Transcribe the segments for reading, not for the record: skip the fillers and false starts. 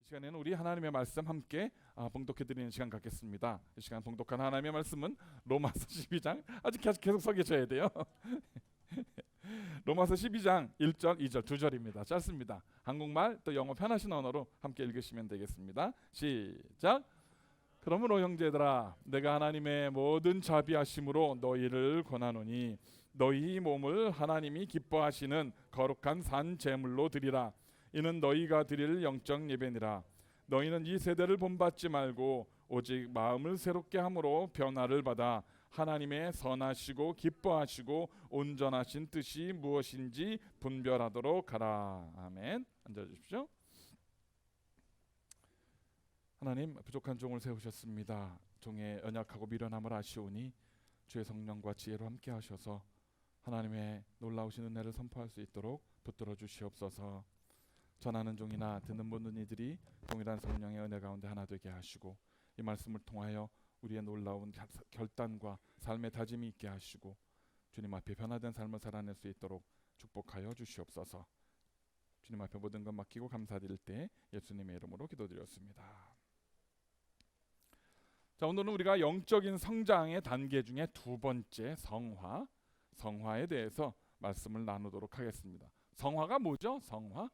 시간에는 우리 하나님의 말씀 함께 봉독해 드리는 시간 갖겠습니다. 이 시간 봉독한 하나님의 말씀은 로마서 12장 아직 계속 서 계셔야 돼요. 로마서 12장 1절, 2절, 2절입니다. 짧습니다. 한국말 또 영어 편하신 언어로 함께 읽으시면 되겠습니다. 시작. 그러므로 형제들아 내가 하나님의 모든 자비하심으로 너희를 권하노니 너희 몸을 하나님이 기뻐하시는 거룩한 산 제물로 드리라. 이는 너희가 드릴 영적 예배니라. 너희는 이 세대를 본받지 말고 오직 마음을 새롭게 함으로 변화를 받아 하나님의 선하시고 기뻐하시고 온전하신 뜻이 무엇인지 분별하도록 하라. 아멘. 앉아주십시오. 하나님, 부족한 종을 세우셨습니다. 종의 연약하고 미련함을 아시오니 주의 성령과 지혜로 함께 하셔서 하나님의 놀라우신 은혜를 선포할 수 있도록 붙들어 주시옵소서. 전하는 종이나 듣는 모든 이들이 동일한 성령의 은혜 가운데 하나 되게 하시고 이 말씀을 통하여 우리의 놀라운 결단과 삶의 다짐이 있게 하시고 주님 앞에 변화된 삶을 살아낼 수 있도록 축복하여 주시옵소서. 주님 앞에 모든 것 맡기고 감사드릴 때 예수님의 이름으로 기도드렸습니다. 자, 오늘은 우리가 영적인 성장의 단계 중에 두 번째 성화에 대해서 말씀을 나누도록 하겠습니다. 성화가 뭐죠? 성화?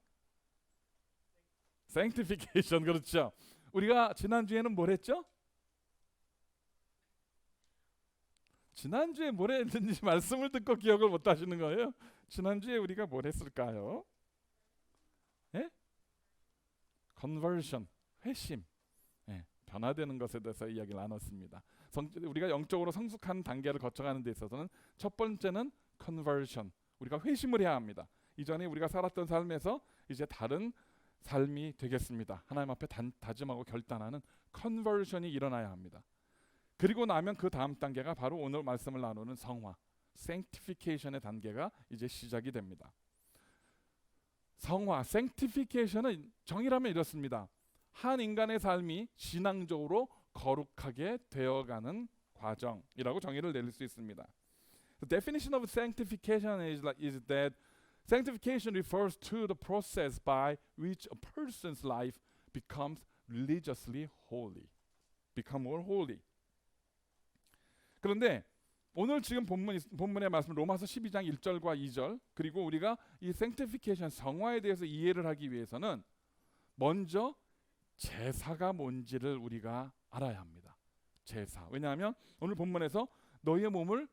sanctification. 그렇죠. 우리가 지난주에는 뭘 했죠? 지난주에 뭘 했는지 말씀을 듣고 기억을 못 하시는 거예요. 지난주에 우리가 뭘 했을까요? 예? conversion, 회심. 예, 변화되는 것에 대해서 이야기를 나눴습니다. 우리가 영적으로 성숙한 단계를 거쳐가는 데 있어서는 첫 번째는 conversion. 우리가 회심을 해야 합니다. 이전에 우리가 살았던 삶에서 이제 다른 삶이 되겠습니다. 하나님 앞에 다짐하고 결단하는 컨버전이 일어나야 합니다. 그리고 나면 그 다음 단계가 바로 오늘 말씀을 나누는 성화, sanctification의 단계가 이제 시작이 됩니다. 성화, sanctification은 정의라면 이렇습니다. 한 인간의 삶이 신앙적으로 거룩하게 되어가는 과정이라고 정의를 내릴 수 있습니다. The definition of sanctification is that sanctification refers to the process by which a person's life becomes religiously holy, become more holy. 그런데 오늘 지금 본문의 말씀 로마서 12장 1절과 2절 그리고 우리가 이 sanctification 성화에 대해서 이해를 하기 위해서는 먼저 제사가 뭔지를 우리가 알아야 합니다. 제사. 왜냐하면 오늘 본문에서 너희의 몸을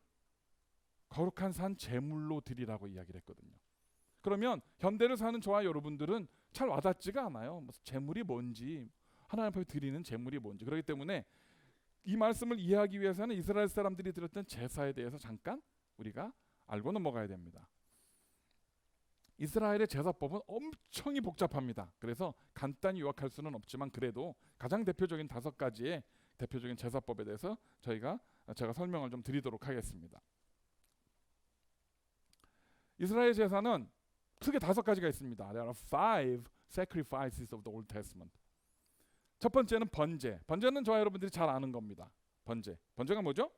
거룩한 산 제물로 드리라고 이야기를 했거든요. 그러면 현대를 사는 저와 여러분들은 잘 와닿지가 않아요. 제물이 뭔지, 하나님 앞에 드리는 제물이 뭔지. 그렇기 때문에 이 말씀을 이해하기 위해서는 이스라엘 사람들이 드렸던 제사에 대해서 잠깐 우리가 알고 넘어가야 됩니다. 이스라엘의 제사법은 엄청이 복잡합니다. 그래서 간단히 요약할 수는 없지만 그래도 가장 대표적인 5가지의 대표적인 제사법에 대해서 제가 설명을 좀 드리도록 하겠습니다. 이스라엘 제사는 크게 5가지가 있습니다. There are 5 sacrifices of the Old Testament. 첫 번째는 번제. 번제는 저와 여러분들이 잘 아는 겁니다. 번제가 뭐죠?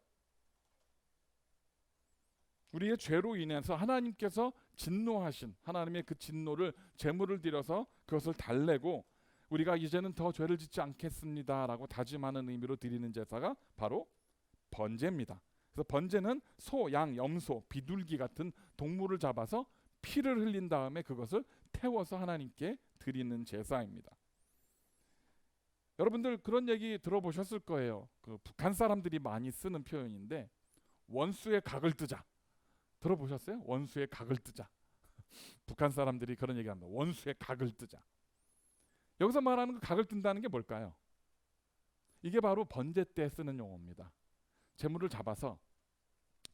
우리의 죄로 인해서 하나님께서 진노하신 하나님의 그 진노를 제물을 드려서 그것을 달래고 우리가 이제는 더 죄를 짓지 않겠습니다라고 다짐하는 의미로 드리는 제사가 바로 번제입니다. 그래서 번제는 소, 양, 염소, 비둘기 같은 동물을 잡아서 피를 흘린 다음에 그것을 태워서 하나님께 드리는 제사입니다. 여러분들 그런 얘기 들어보셨을 거예요. 그 북한 사람들이 많이 쓰는 표현인데 원수의 각을 뜨자. 들어보셨어요? 원수의 각을 뜨자. 북한 사람들이 그런 얘기합니다. 원수의 각을 뜨자. 여기서 말하는 그 각을 뜬다는 게 뭘까요? 이게 바로 번제 때 쓰는 용어입니다. 제물을 잡아서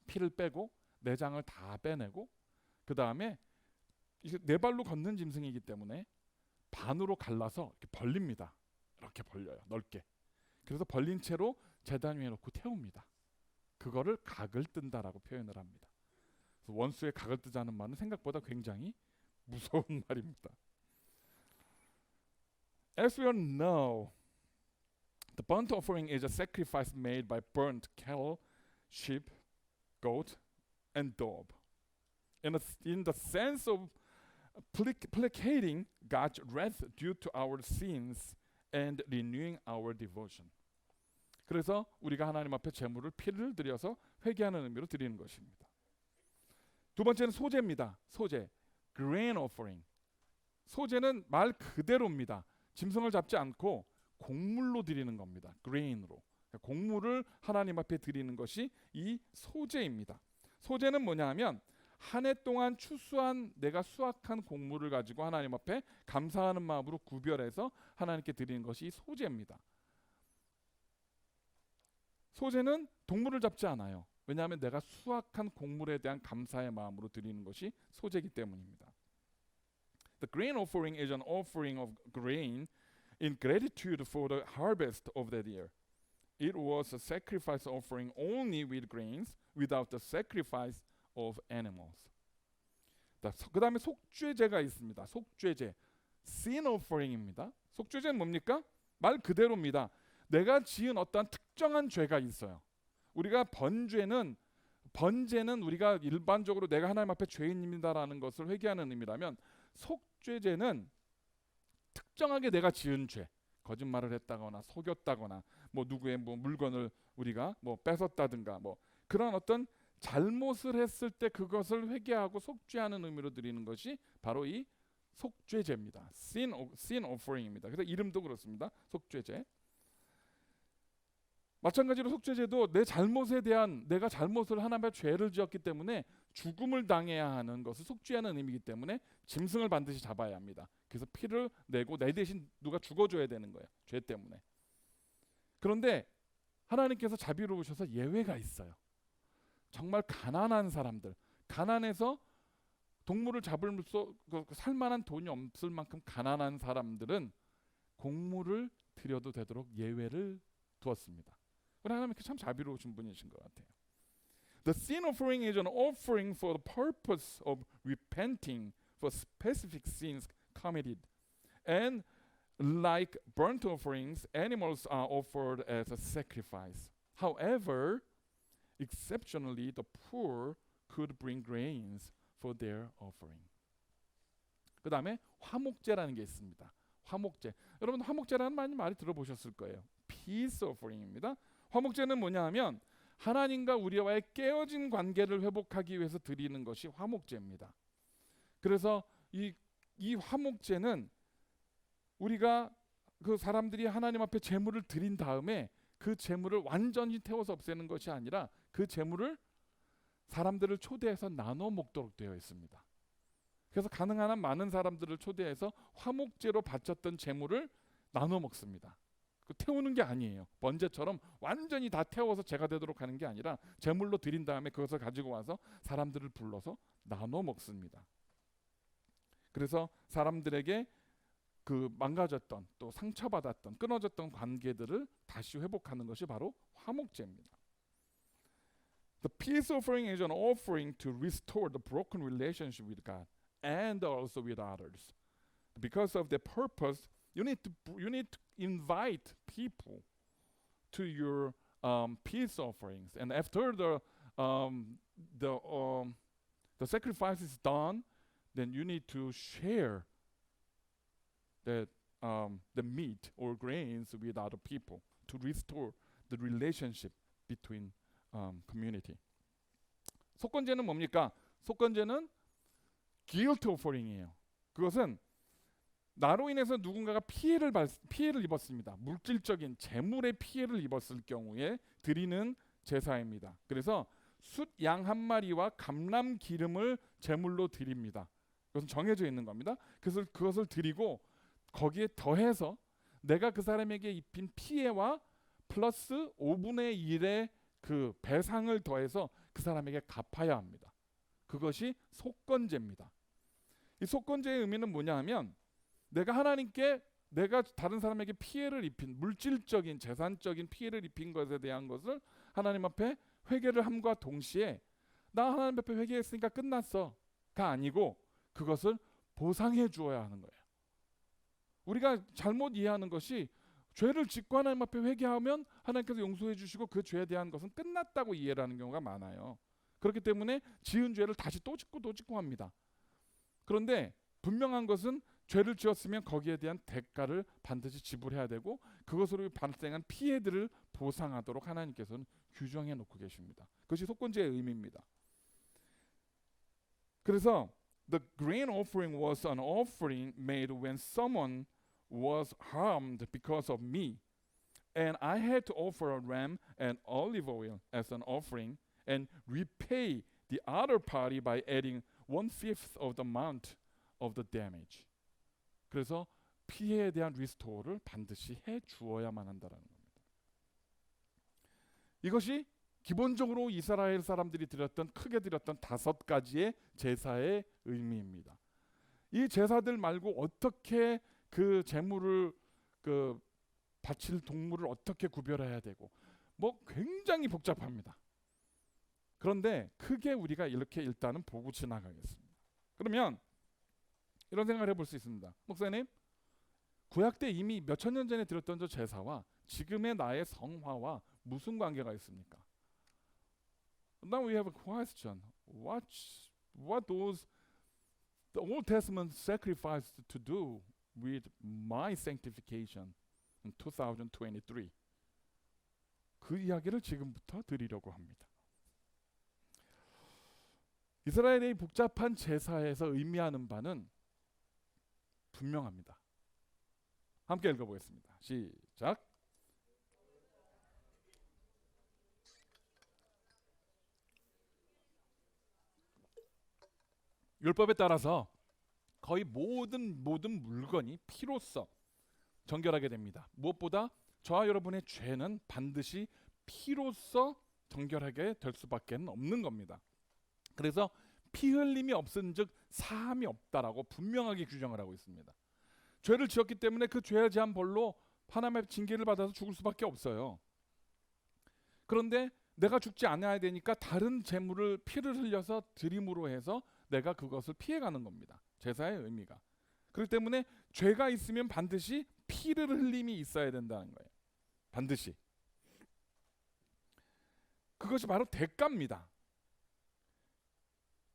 피를 빼고 내장을 다 빼내고 그 다음에 이게 4발로 걷는 짐승이기 때문에 반으로 갈라서 이렇게 벌립니다. 이렇게 벌려요. 넓게. 그래서 벌린 채로 제단 위에 놓고 태웁니다. 그거를 각을 뜬다라고 표현을 합니다. 그래서 원수의 각을 뜨자는 말은 생각보다 굉장히 무서운 말입니다. As we all know, the burnt offering is a sacrifice made by burnt cattle, sheep, goat, and dove. In the sense of placating God's wrath due to our sins and renewing our devotion. 그래서 우리가 하나님 앞에 제물을 피를 드려서 회개하는 의미로 드리는 것입니다. 두 번째는 소제입니다. 소제, grain offering. 소제는 말 그대로입니다. 짐승을 잡지 않고 곡물로 드리는 겁니다. grain으로. 곡물을 하나님 앞에 드리는 것이 이 소제입니다. 소제는 뭐냐하면 한 해 동안 추수한 내가 수확한 곡물을 가지고 하나님 앞에 감사하는 마음으로 구별해서 하나님께 드리는 것이 소제입니다. 소제는 동물을 잡지 않아요. 왜냐하면 내가 수확한 곡물에 대한 감사의 마음으로 드리는 것이 소제이기 때문입니다. The grain offering is an offering of grain in gratitude for the harvest of that year. It was a sacrifice offering only with grains, without the sacrifice of animals. 그 다음에 속죄제가 있습니다. 속죄제, sin offering입니다. 속죄제는 뭡니까? 말 그대로입니다. 내가 지은 어떠한 특정한 죄가 있어요. 우리가 번제는 우리가 일반적으로 내가 하나님 앞에 죄인입니다라는 것을 회개하는 의미라면, 속죄제는 특정하게 내가 지은 죄, 거짓말을 했다거나 속였다거나 뭐 누구의 뭐 물건을 우리가 뭐 뺏었다든가 뭐 그런 어떤 잘못을 했을 때 그것을 회개하고 속죄하는 의미로 드리는 것이 바로 이 속죄제입니다. sin offering입니다. 그래서 이름도 그렇습니다. 속죄제. 마찬가지로 속죄제도 내 잘못에 대한, 내가 잘못을 하나님의 죄를 지었기 때문에 죽음을 당해야 하는 것을 속죄하는 의미이기 때문에 짐승을 반드시 잡아야 합니다. 그래서 피를 내고 내 대신 누가 죽어줘야 되는 거예요. 죄 때문에. 그런데 하나님께서 자비로우셔서 예외가 있어요. 정말 가난한 사람들, 가난해서 동물을 잡을 살만한 돈이 없을 만큼 가난한 사람들은 곡물을 드려도 되도록 예외를 두었습니다. 하나님께 참 자비로우신 분이신 것 같아요. The sin offering is an offering for the purpose of repenting for specific sins committed. And like burnt offerings, animals are offered as a sacrifice. However, exceptionally, the poor could bring grains for their offering. 그 다음에 화목제라는 게 있습니다. 화목제. 여러분 화목제라는 말 많이 들어보셨을 거예요. Peace offering입니다. 화목제는 뭐냐 하면 하나님과 우리와의 깨어진 관계를 회복하기 위해서 드리는 것이 화목제입니다. 그래서 이 화목제는 우리가 그 사람들이 하나님 앞에 제물을 드린 다음에 그 제물을 완전히 태워서 없애는 것이 아니라 그 제물을 사람들을 초대해서 나눠 먹도록 되어 있습니다. 그래서 가능한 한 많은 사람들을 초대해서 화목제로 바쳤던 제물을 나눠 먹습니다. 태우는 게 아니에요. 번제처럼 완전히 다 태워서 제가 되도록 하는 게 아니라 제물로 드린 다음에 그것을 가지고 와서 사람들을 불러서 나눠 먹습니다. 그래서 사람들에게 그 망가졌던 또 상처받았던 끊어졌던 관계들을 다시 회복하는 것이 바로 화목제입니다. The peace offering is an offering to restore the broken relationship with God and also with others. Because of the purpose, you need to invite people to your peace offerings, and after the sacrifice is done, then you need to share the meat or grains with other people to restore the relationship between community. 속건제는 뭡니까? 속건제는 guilt offering이에요. 그것은 나로 인해서 누군가가 피해를 입었습니다. 물질적인 재물의 피해를 입었을 경우에 드리는 제사입니다. 그래서 숫 양 한 마리와 감람 기름을 제물로 드립니다. 그것은 정해져 있는 겁니다. 그래서 그것을 드리고 거기에 더해서 내가 그 사람에게 입힌 피해와 플러스 5분의 1의 그 배상을 더해서 그 사람에게 갚아야 합니다. 그것이 속건제입니다. 이 속건제의 의미는 뭐냐 하면 내가 하나님께 내가 다른 사람에게 피해를 입힌 물질적인 재산적인 피해를 입힌 것에 대한 것을 하나님 앞에 회개를 함과 동시에 나 하나님 앞에 회개했으니까 끝났어가 아니고 그것을 보상해 주어야 하는 거예요. 우리가 잘못 이해하는 것이 죄를 짓고 하나님 앞에 회개하면 하나님께서 용서해 주시고 그 죄에 대한 것은 끝났다고 이해를 하는 경우가 많아요. 그렇기 때문에 지은 죄를 다시 또 짓고 합니다. 그런데 분명한 것은 죄를 지었으면 거기에 대한 대가를 반드시 지불해야 되고 그것으로 발생한 피해들을 보상하도록 하나님께서는 규정해 놓고 계십니다. 그것이 속건제의 의미입니다. 그래서 the grain offering was an offering made when someone was harmed because of me. And I had to offer a ram and olive oil as an offering and repay the other party by adding 1/5 of the amount of the damage. 그래서 피해에 대한 리스토어를 반드시 해 주어야만 한다라는 겁니다. 이것이 기본적으로 이스라엘 사람들이 드렸던 크게 드렸던 5가지의 제사의 의미입니다. 이 제사들 말고 어떻게 그 제물을 바칠 동물을 어떻게 구별해야 되고 뭐 굉장히 복잡합니다. 그런데 크게 우리가 이렇게 일단은 보고 지나가겠습니다. 그러면 이런 생각을 해볼 수 있습니다. 목사님, 구약 때 이미 몇천 년 전에 드렸던 저 제사와 지금의 나의 성화와 무슨 관계가 있습니까? Now we have a question. What those the Old Testament sacrificed to do with my sanctification in 2023? 그 이야기를 지금부터 드리려고 합니다. 이스라엘의 복잡한 제사에서 의미하는 바는 분명합니다. 함께 읽어보겠습니다. 시작. 율법에 따라서 거의 모든 물건이 피로써 정결하게 됩니다. 무엇보다 저와 여러분의 죄는 반드시 피로써 정결하게 될 수밖에 없는 겁니다. 그래서 피 흘림이 없은즉 사함이 없다라고 분명하게 규정을 하고 있습니다. 죄를 지었기 때문에 그 죄에 대한 벌로 하나님의 징계를 받아서 죽을 수밖에 없어요. 그런데 내가 죽지 않아야 되니까 다른 제물을 피를 흘려서 드림으로 해서 내가 그것을 피해가는 겁니다. 제사의 의미가. 그렇기 때문에 죄가 있으면 반드시 피를 흘림이 있어야 된다는 거예요. 반드시. 그것이 바로 대가입니다.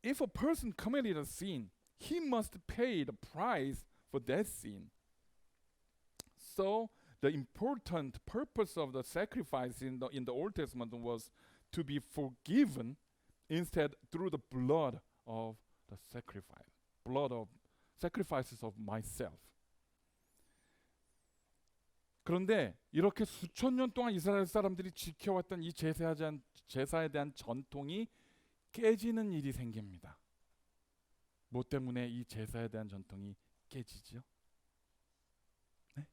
If a person committed a sin, he must pay the price for that sin. So the important purpose of the sacrifice in the Old Testament was to be forgiven instead through the blood of the sacrifice, blood of sacrifices of myself. 그런데 이렇게 수천 년 동안 이스라엘 사람들이 지켜왔던 이 제사에 대한 전통이 깨지는 일이 생깁니다. 뭐 때문에 이 제사에 대한 전통이 깨지죠? 네?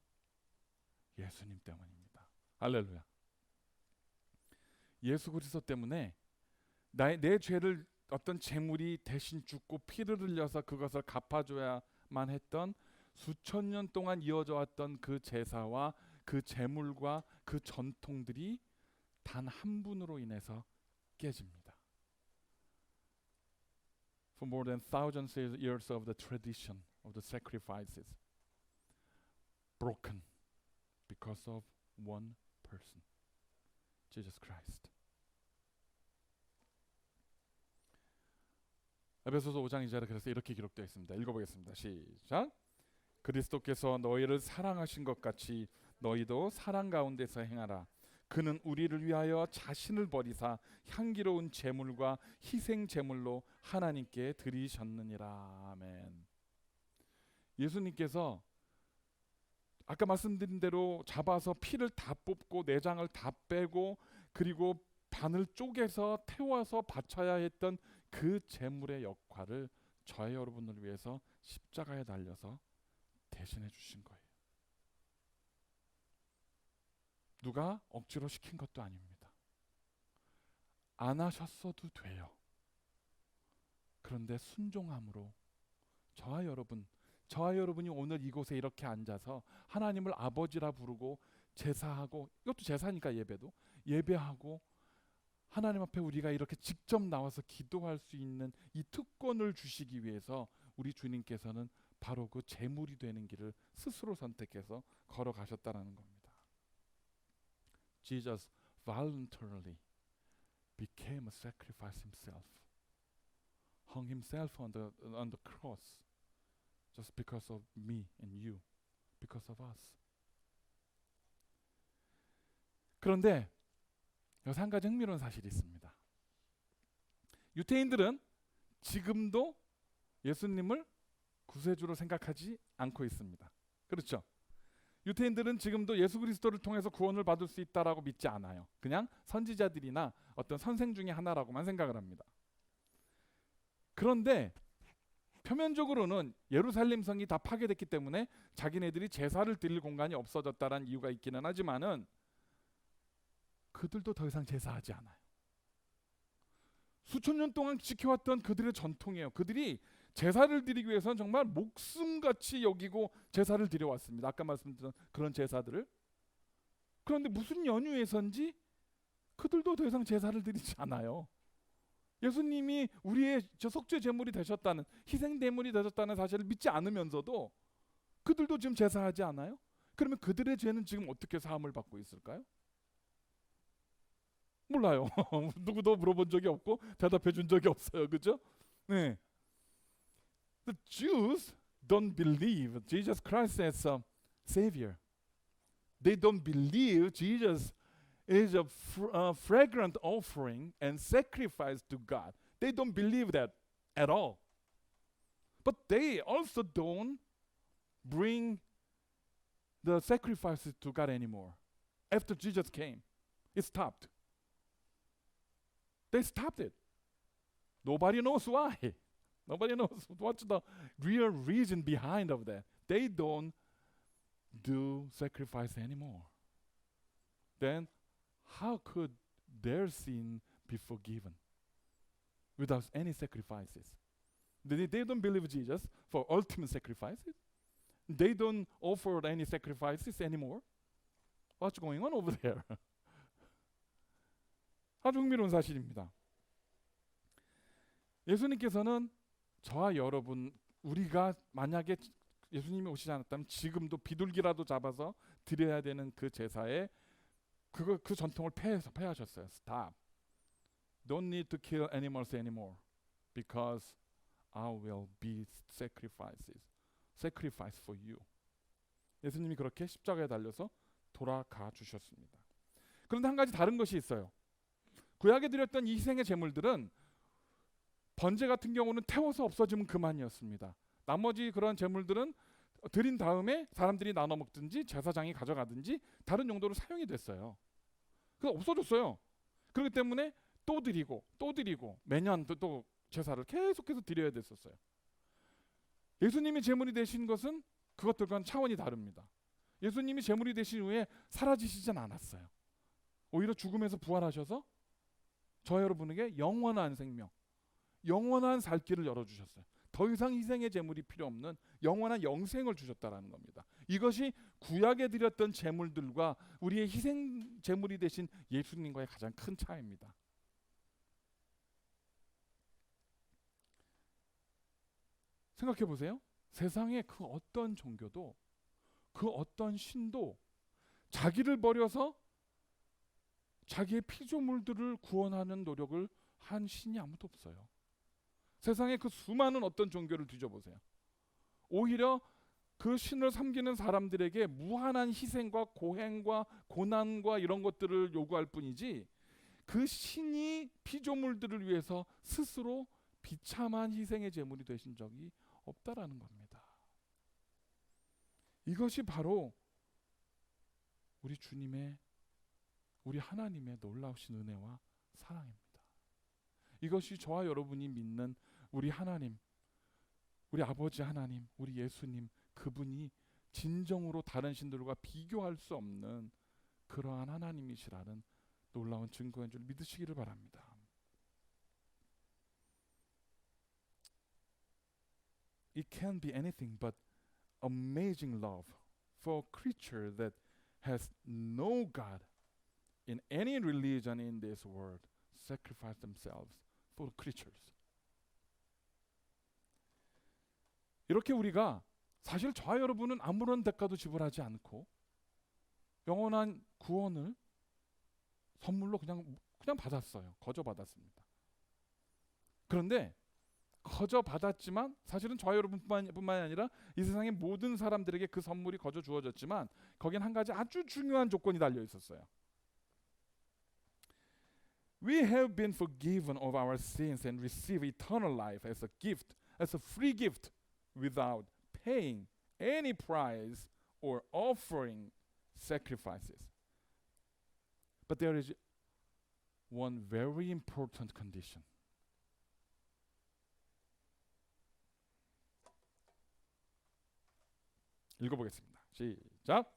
예수님 때문입니다. 할렐루야. 예수 그리스도 때문에 내 죄를 어떤 제물이 대신 죽고 피를 흘려서 그것을 갚아줘야만 했던 수천 년 동안 이어져 왔던 그 제사와 그 제물과 그 전통들이 단 한 분으로 인해서 깨집니다. For more than thousands of years of the tradition of the sacrifices broken because of one person, Jesus Christ. 에베소서 5장 2절에 그래서 이렇게 기록되어 있습니다. 읽어보겠습니다. 시작. 그리스도께서 너희를 사랑하신 것 같이 너희도 사랑 가운데서 행하라. 그는 우리를 위하여 자신을 버리사 향기로운 제물과 희생 제물로 하나님께 드리셨느니라. 아멘. 예수님께서 아까 말씀드린 대로 잡아서 피를 다 뽑고 내장을 다 빼고 그리고 반을 쪼개서 태워서 바쳐야 했던 그 제물의 역할을 저의 여러분을 위해서 십자가에 달려서 대신해 주신 거예요. 누가 억지로 시킨 것도 아닙니다. 안 하셨어도 돼요. 그런데 순종함으로 저와 여러분이 오늘 이곳에 이렇게 앉아서 하나님을 아버지라 부르고 제사하고, 이것도 제사니까 예배하고 하나님 앞에 우리가 이렇게 직접 나와서 기도할 수 있는 이 특권을 주시기 위해서 우리 주님께서는 바로 그 제물이 되는 길을 스스로 선택해서 걸어가셨다는 겁니다. Jesus voluntarily became a sacrifice himself, hung himself on the cross just because of me and you, because of us. 그런데 여기서 한 가지 흥미로운 사실이 있습니다. 유대인들은 지금도 예수님을 구세주로 생각하지 않고 있습니다. 그렇죠? 유대인들은 지금도 예수 그리스도를 통해서 구원을 받을 수 있다라고 믿지 않아요. 그냥 선지자들이나 어떤 선생 중에 하나라고만 생각을 합니다. 그런데 표면적으로는 예루살렘 성이 다 파괴됐기 때문에 자기네들이 제사를 드릴 공간이 없어졌다는 이유가 있기는 하지만은 그들도 더 이상 제사하지 않아요. 수천 년 동안 지켜왔던 그들의 전통이에요. 그들이 제사를 드리기 위해서는 정말 목숨같이 여기고 제사를 드려왔습니다. 아까 말씀드린 그런 제사들을. 그런데 무슨 연유에선지 그들도 더 이상 제사를 드리지 않아요. 예수님이 우리의 저 속죄 제물이 되셨다는, 희생 제물이 되셨다는 사실을 믿지 않으면서도 그들도 지금 제사하지 않아요? 그러면 그들의 죄는 지금 어떻게 사함을 받고 있을까요? 몰라요. 누구도 물어본 적이 없고 대답해 준 적이 없어요. 그죠? 네. The Jews don't believe Jesus Christ as a savior. They don't believe Jesus is a fragrant offering and sacrifice to God. They don't believe that at all. But they also don't bring the sacrifices to God anymore. After Jesus came, it stopped. They stopped it. Nobody knows why. Nobody knows what's the real reason behind of that. They don't do sacrifice anymore. Then how could their sin be forgiven without any sacrifices? They don't believe Jesus for ultimate sacrifices. They don't offer any sacrifices anymore. What's going on over there? 아주 흥미로운 사실입니다. 예수님께서는 저와 여러분, 우리가 만약에 예수님이 오시지 않았다면 지금도 비둘기라도 잡아서 드려야 되는 그 제사에 그 전통을 폐하셨어요. Stop. Don't need to kill animals anymore, because I will be sacrifice for you. 예수님이 그렇게 십자가에 달려서 돌아가 주셨습니다. 그런데 한 가지 다른 것이 있어요. 구약에 드렸던 이 희생의 제물들은 번제 같은 경우는 태워서 없어지면 그만이었습니다. 나머지 그런 제물들은 드린 다음에 사람들이 나눠 먹든지 제사장이 가져가든지 다른 용도로 사용이 됐어요. 그래서 없어졌어요. 그렇기 때문에 또 드리고 매년 또 제사를 계속해서 드려야 됐었어요. 예수님이 제물이 되신 것은 그것들과는 차원이 다릅니다. 예수님이 제물이 되신 후에 사라지시진 않았어요. 오히려 죽음에서 부활하셔서 저 여러분에게 영원한 생명, 영원한 살 길을 열어주셨어요. 더 이상 희생의 제물이 필요 없는 영원한 영생을 주셨다라는 겁니다. 이것이 구약에 드렸던 제물들과 우리의 희생 제물이 되신 예수님과의 가장 큰 차이입니다. 생각해 보세요. 세상의 그 어떤 종교도, 그 어떤 신도 자기를 버려서 자기의 피조물들을 구원하는 노력을 한 신이 아무도 없어요. 세상에 그 수많은 어떤 종교를 뒤져보세요. 오히려 그 신을 섬기는 사람들에게 무한한 희생과 고행과 고난과 이런 것들을 요구할 뿐이지, 그 신이 피조물들을 위해서 스스로 비참한 희생의 제물이 되신 적이 없다라는 겁니다. 이것이 바로 우리 주님의, 우리 하나님의 놀라우신 은혜와 사랑입니다. 이것이 저와 여러분이 믿는 우리 하나님, 우리 아버지 하나님, 우리 예수님, 그분이 진정으로 다른 신들과 비교할 수 없는 그러한 하나님이시라는 놀라운 증거인 줄 믿으시기를 바랍니다. It can be anything but amazing love for a creature that has no God in any religion in this world sacrifice themselves for creatures. 이렇게 우리가 사실 저와 여러분은 아무런 대가도 지불하지 않고 영원한 구원을 선물로 그냥 받았어요. 거저 받았습니다. 그런데 거저 받았지만 사실은 저와 여러분뿐만이 아니라 이 세상의 모든 사람들에게 그 선물이 거저 주어졌지만 거긴 한 가지 아주 중요한 조건이 달려 있었어요. We have been forgiven of our sins and receive eternal life as a gift, as a free gift, without paying any price or offering sacrifices. But there is one very important condition. 읽어보겠습니다. 시작.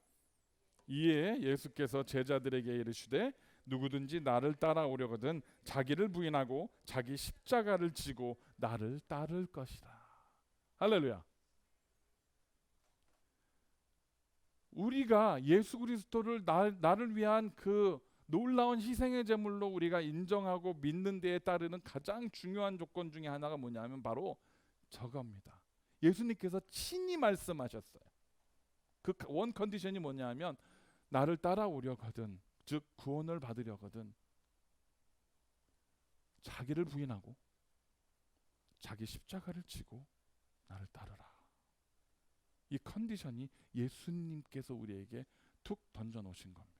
이에 예수께서 제자들에게 이르시되 누구든지 나를 따라오려거든 자기를 부인하고 자기 십자가를 지고 나를 따를 것이라. 할렐루야. 우리가 예수 그리스도를 나를 위한 그 놀라운 희생의 제물로 우리가 인정하고 믿는 데에 따르는 가장 중요한 조건 중에 하나가 뭐냐면 바로 저겁니다. 예수님께서 친히 말씀하셨어요. 그 원 컨디션이 뭐냐면 나를 따라오려거든, 즉 구원을 받으려거든 자기를 부인하고 자기 십자가를 지고 나를 따르라. 이 컨디션이 예수님께서 우리에게 툭 던져놓으신 겁니다.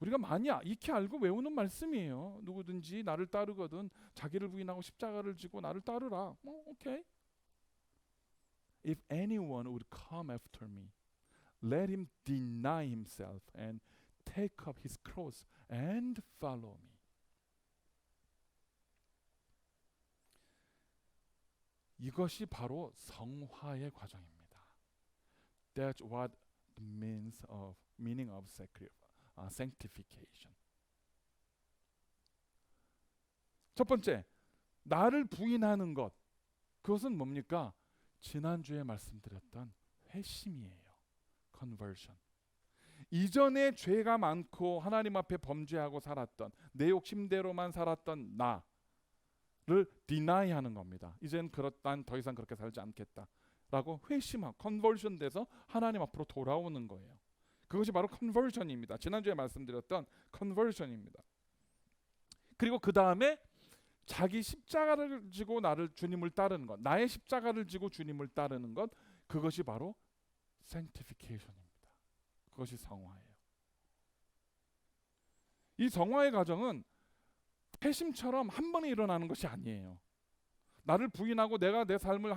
우리가 많이 익히 알고 외우는 말씀이에요. 누구든지 나를 따르거든 자기를 부인하고 십자가를 지고 나를 따르라. 오케이. If anyone would come after me, let him deny himself and take up his cross and follow me. 이것이 바로 성화의 과정입니다. That's what the meaning of sanctification. 첫 번째, 나를 부인하는 것. 그것은 뭡니까? 지난주에 말씀드렸던 회심이에요. conversion. 이전에 죄가 많고 하나님 앞에 범죄하고 살았던 내 욕심대로만 살았던 나를 deny 하는 겁니다. 이젠 난 더 이상 그렇게 살지 않겠다라고 회심하고 conversion 돼서 하나님 앞으로 돌아오는 거예요. 그것이 바로 conversion입니다. 지난주에 말씀드렸던 conversion입니다. 그리고 그 다음에 자기 십자가를 지고 주님을 따르는 것, 나의 십자가를 지고 주님을 따르는 것, 그것이 바로 sanctification입니다. 그것이 성화예요. 이 성화의 과정은 회심처럼 한 번에 일어나는 것이 아니에요. 나를 부인하고 내가 내 삶을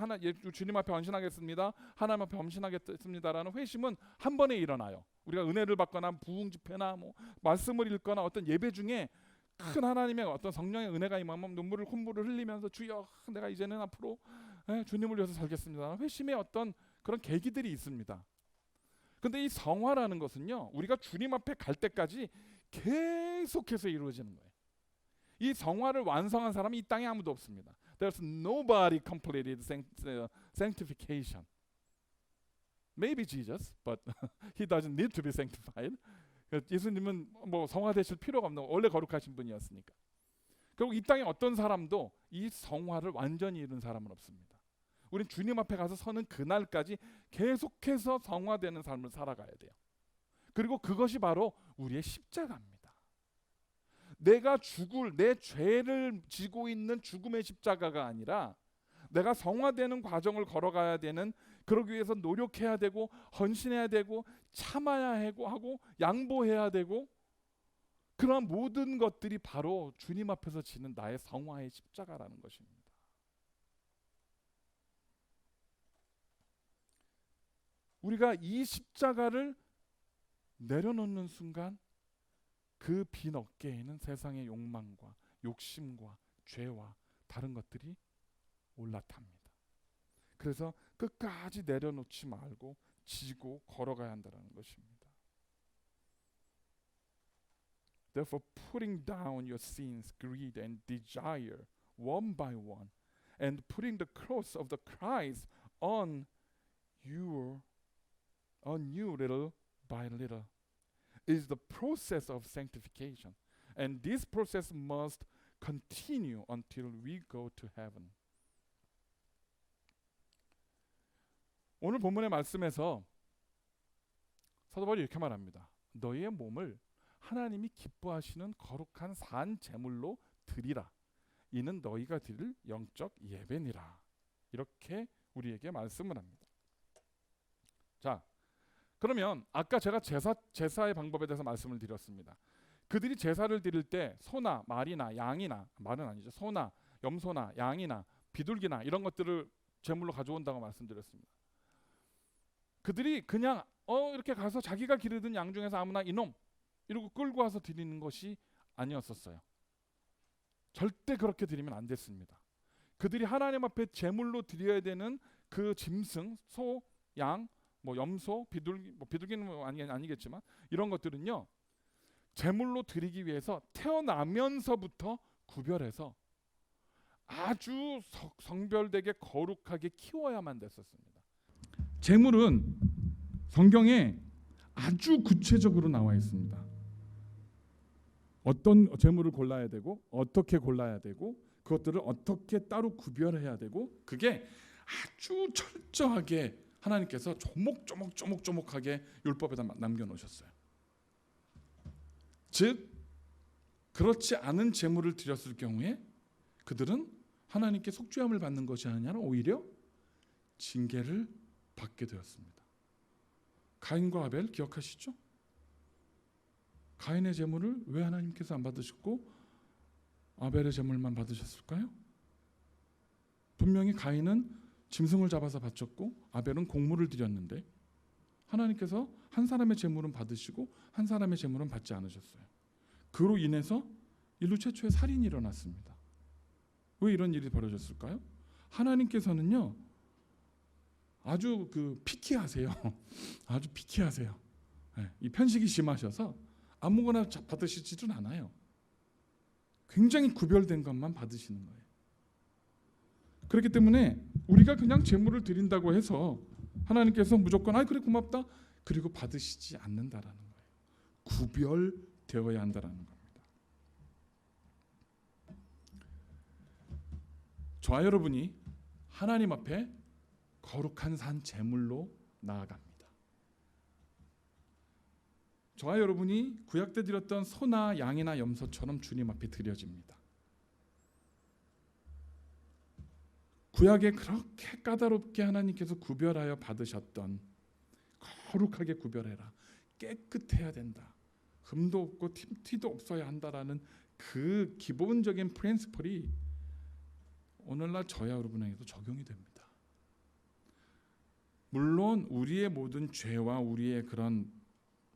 주님 앞에 헌신하겠습니다, 하나님 앞에 헌신하겠습니다라는 회심은 한 번에 일어나요. 우리가 은혜를 받거나 부흥 집회나 말씀을 읽거나 어떤 예배 중에 큰 하나님의 어떤 성령의 은혜가 임하면 콧물을 흘리면서 주여 내가 이제는 앞으로 주님을 위해서 살겠습니다. 회심의 어떤 그런 계기들이 있습니다. 근데 이 성화라는 것은요, 우리가 주님 앞에 갈 때까지 계속해서 이루어지는 거예요. 이 성화를 완성한 사람이 이 땅에 아무도 없습니다. There's nobody completed sanctification. Maybe Jesus, but he doesn't need to be sanctified. 예수님은 성화되실 필요가 없는, 원래 거룩하신 분이었으니까. 그리고 이 땅에 어떤 사람도 이 성화를 완전히 이룬 사람은 없습니다. 우린 주님 앞에 가서 서는 그날까지 계속해서 성화되는 삶을 살아가야 돼요. 그리고 그것이 바로 우리의 십자가입니다. 내가 내 죄를 지고 있는 죽음의 십자가가 아니라 내가 성화되는 과정을 걸어가야 되는, 그러기 위해서 노력해야 되고 헌신해야 되고 참아야 하고 양보해야 되고, 그러한 모든 것들이 바로 주님 앞에서 지는 나의 성화의 십자가라는 것입니다. 우리가 이 십자가를 내려놓는 순간 그 빈 어깨에는 세상의 욕망과 욕심과 죄와 다른 것들이 올라탑니다. 그래서 끝까지 내려놓지 말고 지고 걸어가야 한다는 것입니다. Therefore, putting down your sins, greed, and desire one by one, and putting the cross of the Christ on you little by little, is the process of sanctification, and this process must continue until we go to heaven. 오늘 본문의 말씀에서 사도 바울이 이렇게 말합니다. 너희의 몸을 하나님이 기뻐하시는 거룩한 산 제물로 드리라. 이는 너희가 드릴 영적 예배니라. 이렇게 우리에게 말씀을 합니다. 자, 그러면 아까 제가 제사의 방법에 대해서 말씀을 드렸습니다. 그들이 제사를 드릴 때 소나 말이나 양이나, 말은 아니죠, 소나 염소나 양이나 비둘기나 이런 것들을 제물로 가져온다고 말씀드렸습니다. 그들이 그냥 이렇게 가서 자기가 기르던 양 중에서 아무나 이놈 이러고 끌고 와서 드리는 것이 아니었었어요. 절대 그렇게 드리면 안 됐습니다. 그들이 하나님 앞에 제물로 드려야 되는 그 짐승, 소, 양, 뭐 염소, 비둘기, 뭐 비둘기는 뭐 아니겠지만 이런 것들은요, 제물로 드리기 위해서 태어나면서부터 구별해서 아주 성별되게 거룩하게 키워야만 됐었습니다. 제물은 성경에 아주 구체적으로 나와 있습니다. 어떤 제물을 골라야 되고 어떻게 골라야 되고 그것들을 어떻게 따로 구별해야 되고, 그게 아주 철저하게 하나님께서 조목조목하게 율법에다 남겨놓으셨어요. 즉 그렇지 않은 제물을 드렸을 경우에 그들은 하나님께 속죄함을 받는 것이 아니라 오히려 징계를 받게 되었습니다. 가인과 아벨 기억하시죠? 가인의 제물을 왜 하나님께서 안 받으셨고 아벨의 제물만 받으셨을까요? 분명히 가인은 짐승을 잡아서 바쳤고 아벨은 곡물을 드렸는데 하나님께서 한 사람의 제물은 받으시고 한 사람의 제물은 받지 않으셨어요. 그로 인해서 인류 최초의 살인이 일어났습니다. 왜 이런 일이 벌어졌을까요? 하나님께서는요 아주 피키하세요. 아주 피키하세요. 네, 이 편식이 심하셔서 아무거나 받으시지는 않아요. 굉장히 구별된 것만 받으시는 거예요. 그렇기 때문에 우리가 그냥 제물을 드린다고 해서 하나님께서 무조건 그래 고맙다 그리고 받으시지 않는다라는 거예요. 구별되어야 한다라는 겁니다. 저와 여러분이 하나님 앞에 거룩한 산 제물로 나아갑니다. 저와 여러분이 구약 때 드렸던 소나 양이나 염소처럼 주님 앞에 드려집니다. 구약에 그렇게 까다롭게 하나님께서 구별하여 받으셨던, 거룩하게 구별해라, 깨끗해야 된다, 흠도 없고 티도 없어야 한다라는 그 기본적인 프린시플이 오늘날 저와 여러분에게도 적용이 됩니다. 물론 우리의 모든 죄와 우리의 그런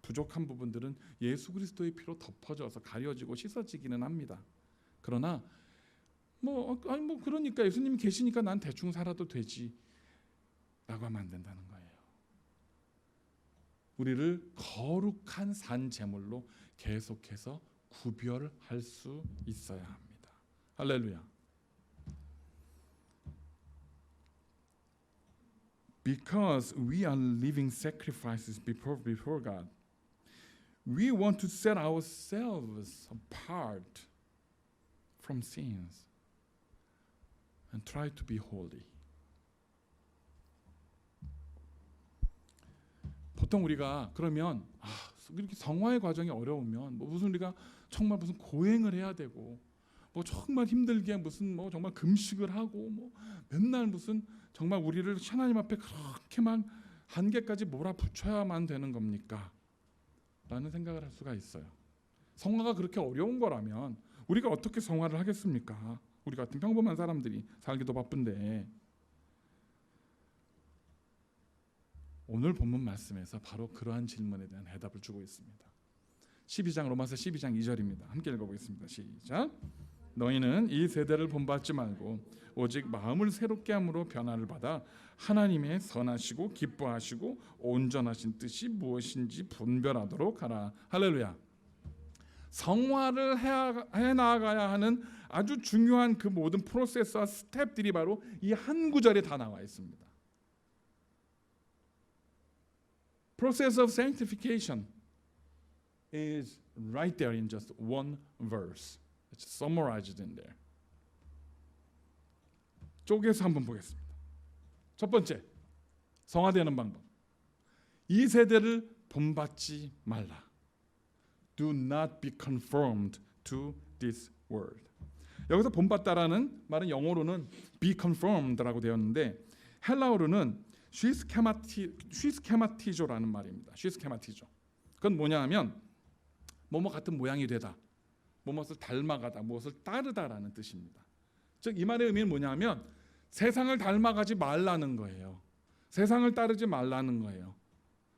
부족한 부분들은 예수 그리스도의 피로 덮어져서 가려지고 씻어지기는 합니다. 그러나 그러니까 예수님이 계시니까 난 대충 살아도 되지 라고 하면 안 된다는 거예요. 우리를 거룩한 산 제물로 계속해서 구별할 수 있어야 합니다. 할렐루야. Because we are living sacrifices before God, we want to set ourselves apart from sins and try to be holy. 보통 우리가 그러면 이렇게 성화의 과정이 어려우면 무슨 우리가 정말 무슨 고행을 해야 되고 정말 힘들게 무슨 정말 금식을 하고 맨날 무슨 정말 우리를 하나님 앞에 그렇게만 한계까지 몰아붙여야만 되는 겁니까? 라는 생각을 할 수가 있어요. 성화가 그렇게 어려운 거라면 우리가 어떻게 성화를 하겠습니까? 우리 같은 평범한 사람들이 살기도 바쁜데. 오늘 본문 말씀에서 바로 그러한 질문에 대한 해답을 주고 있습니다. 12장 로마서 12장 2절입니다. 함께 읽어보겠습니다. 시작. 너희는 이 세대를 본받지 말고 오직 마음을 새롭게 함으로 변화를 받아 하나님의 선하시고 기뻐하시고 온전하신 뜻이 무엇인지 분별하도록 하라. 할렐루야. 성화를 해 나가야 하는 아주 중요한 그 모든 프로세스와 스텝들이 바로 이 한 구절에 다 나와 있습니다. Process of sanctification is right there in just one verse. It's summarized in there. 쪼개서 한번 보겠습니다. 첫 번째, 성화되는 방법. 이 세대를 본받지 말라. Do not be conformed to this world. 여기서 본받다라는 말은 영어로는 be confirmed라고 되었는데 헬라어로는 쉬스케마티조라는 말입니다. 쉬스케마티조. 그건 뭐냐 하면 뭐뭐 같은 모양이 되다, 무엇을 닮아가다, 무엇을 따르다라는 뜻입니다. 즉 이 말의 의미는 뭐냐 하면 세상을 닮아가지 말라는 거예요. 세상을 따르지 말라는 거예요.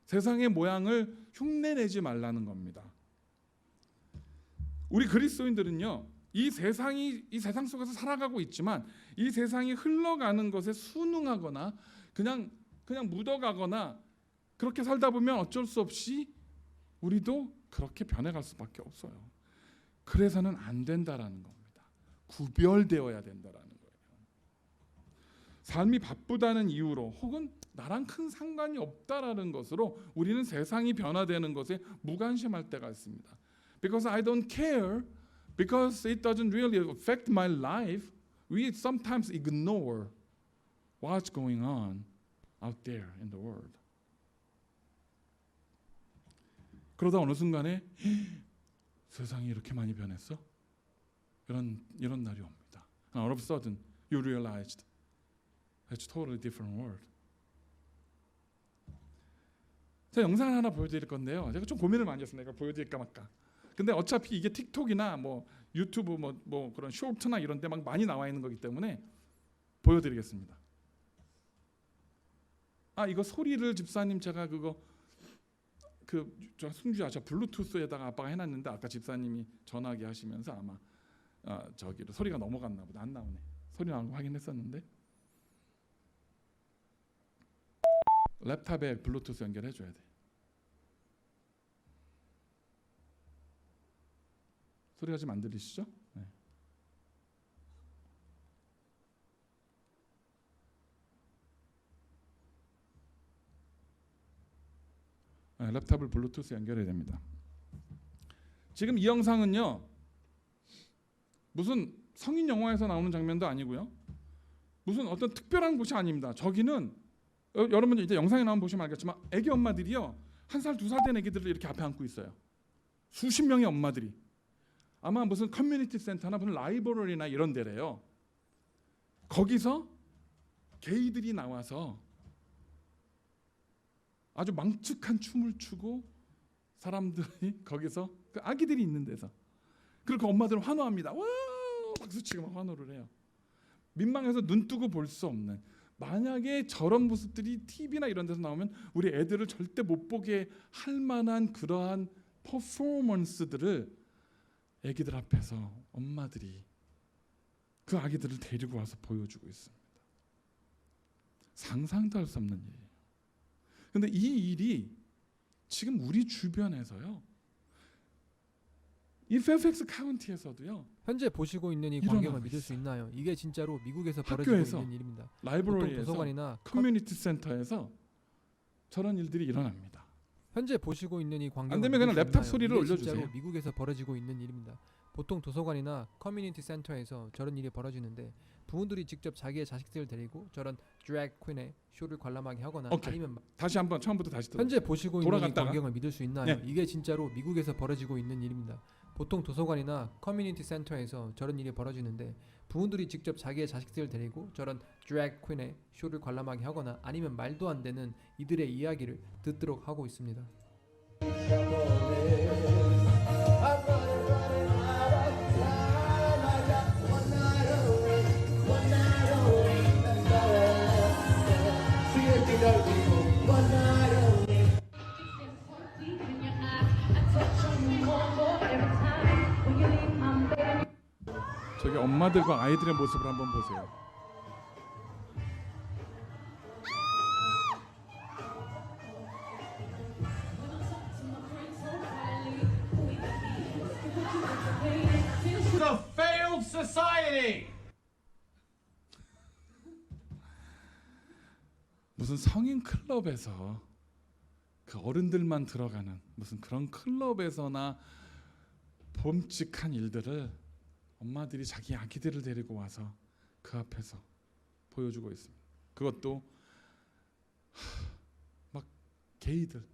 세상의 모양을 흉내내지 말라는 겁니다. 우리 그리스도인들은요, 이 세상 속에서 살아가고 있지만 이 세상이 흘러가는 것에 순응하거나 그냥 묻어가거나 그렇게 살다 보면 어쩔 수 없이 우리도 그렇게 변해갈 수밖에 없어요. 그래서는 안 된다라는 겁니다. 구별되어야 된다라는 거예요. 삶이 바쁘다는 이유로 혹은 나랑 큰 상관이 없다라는 것으로 우리는 세상이 변화되는 것에 무관심할 때가 있습니다. Because I don't care, because it doesn't really affect my life, we sometimes ignore what's going on out there in the world. 그러다 어느 순간에 세상이 이렇게 많이 변했어? 이런 날이 옵니다. And all of a sudden you realized it's a totally different world. 제가 영상을 하나 보여드릴 건데요. 제가 좀 고민을 많이 했습니다. 이거 보여드릴까 말까. 근데 어차피 이게 틱톡이나 뭐 유튜브 뭐 그런 쇼트나 이런 데 막 많이 나와 있는 거기 때문에 보여드리겠습니다. 이거 소리를 집사님 제가 저 승주야 저 블루투스에다가 아빠가 해놨는데 아까 집사님이 전화기 하시면서 아마 저기로 소리가 넘어갔나 보다. 안 나오네. 소리 나오는 거 확인했었는데 랩탑에 블루투스 연결해 줘야 돼. 소리가 좀 안 들리시죠? 네. 랩탑을 블루투스 연결해야 됩니다. 지금 이 영상은요, 무슨 성인 영화에서 나오는 장면도 아니고요, 무슨 어떤 특별한 곳이 아닙니다. 저기는 여러분 이제 영상에 나오면 보시면 알겠지만 애기 엄마들이요, 1살, 2살 된 애기들을 이렇게 앞에 안고 있어요. 수십 명의 엄마들이. 아마 무슨 커뮤니티 센터나 무슨 라이브러리나 이런 데래요. 거기서 게이들이 나와서 아주 망측한 춤을 추고 사람들이 거기서 그 아기들이 있는 데서 그리고 그 엄마들은 환호합니다. 와 박수치고 막 환호를 해요. 민망해서 눈 뜨고 볼 수 없는. 만약에 저런 모습들이 TV나 이런 데서 나오면 우리 애들을 절대 못 보게 할 만한 그러한 퍼포먼스들을 애기들 앞에서 엄마들이 그 아기들을 데리고 와서 보여주고 있습니다. 상상도 할 수 없는 일이에요. 그런데 이 일이 지금 우리 주변에서요, 이 페어팩스 카운티에서도요, 현재 보시고 있는 이 일어나고 광경을 믿을 수 있어요. 있나요? 이게 진짜로 미국에서 벌어지고 학교에서, 있는 일입니다. 보통 라이브러리에서, 도서관이나 커뮤니티 센터에서 저런 일들이 일어납니다. 현재 보시고 있는 이 광경을 안 되면 그냥 믿을 수 랩탑 있나요? 소리를 이게 올려주세요. 진짜로 미국에서 벌어지고 있는 일입니다. 보통 도서관이나 커뮤니티 센터에서 저런 일이 벌어지는데 부모들이 직접 자기의 자식들을 데리고 저런 드래그 퀸의 쇼를 관람하게 하거나 오케이. 아니면 다시 한번 처음부터 다시 들어. 현재 보시고 있는 이 돌아갔다가. 광경을 믿을 수 있나요? 네. 이게 진짜로 미국에서 벌어지고 있는 일입니다. 보통 도서관이나 커뮤니티 센터에서 저런 일이 벌어지는데 부모들이 직접 자기의 자식들을 데리고 저런 드래그 퀸의 쇼를 관람하게 하거나 아니면 말도 안 되는 이들의 이야기를 듣도록 하고 있습니다. 저기 엄마들과 아이들의 모습을 한번 보세요. It's a failed society. 무슨 성인 클럽에서 그 어른들만 들어가는 무슨 그런 클럽에서나 범칙한 일들을 엄마들이 자기 아기들을 데리고 와서 그 앞에서 보여주고 있습니다. 그것도 막 게이들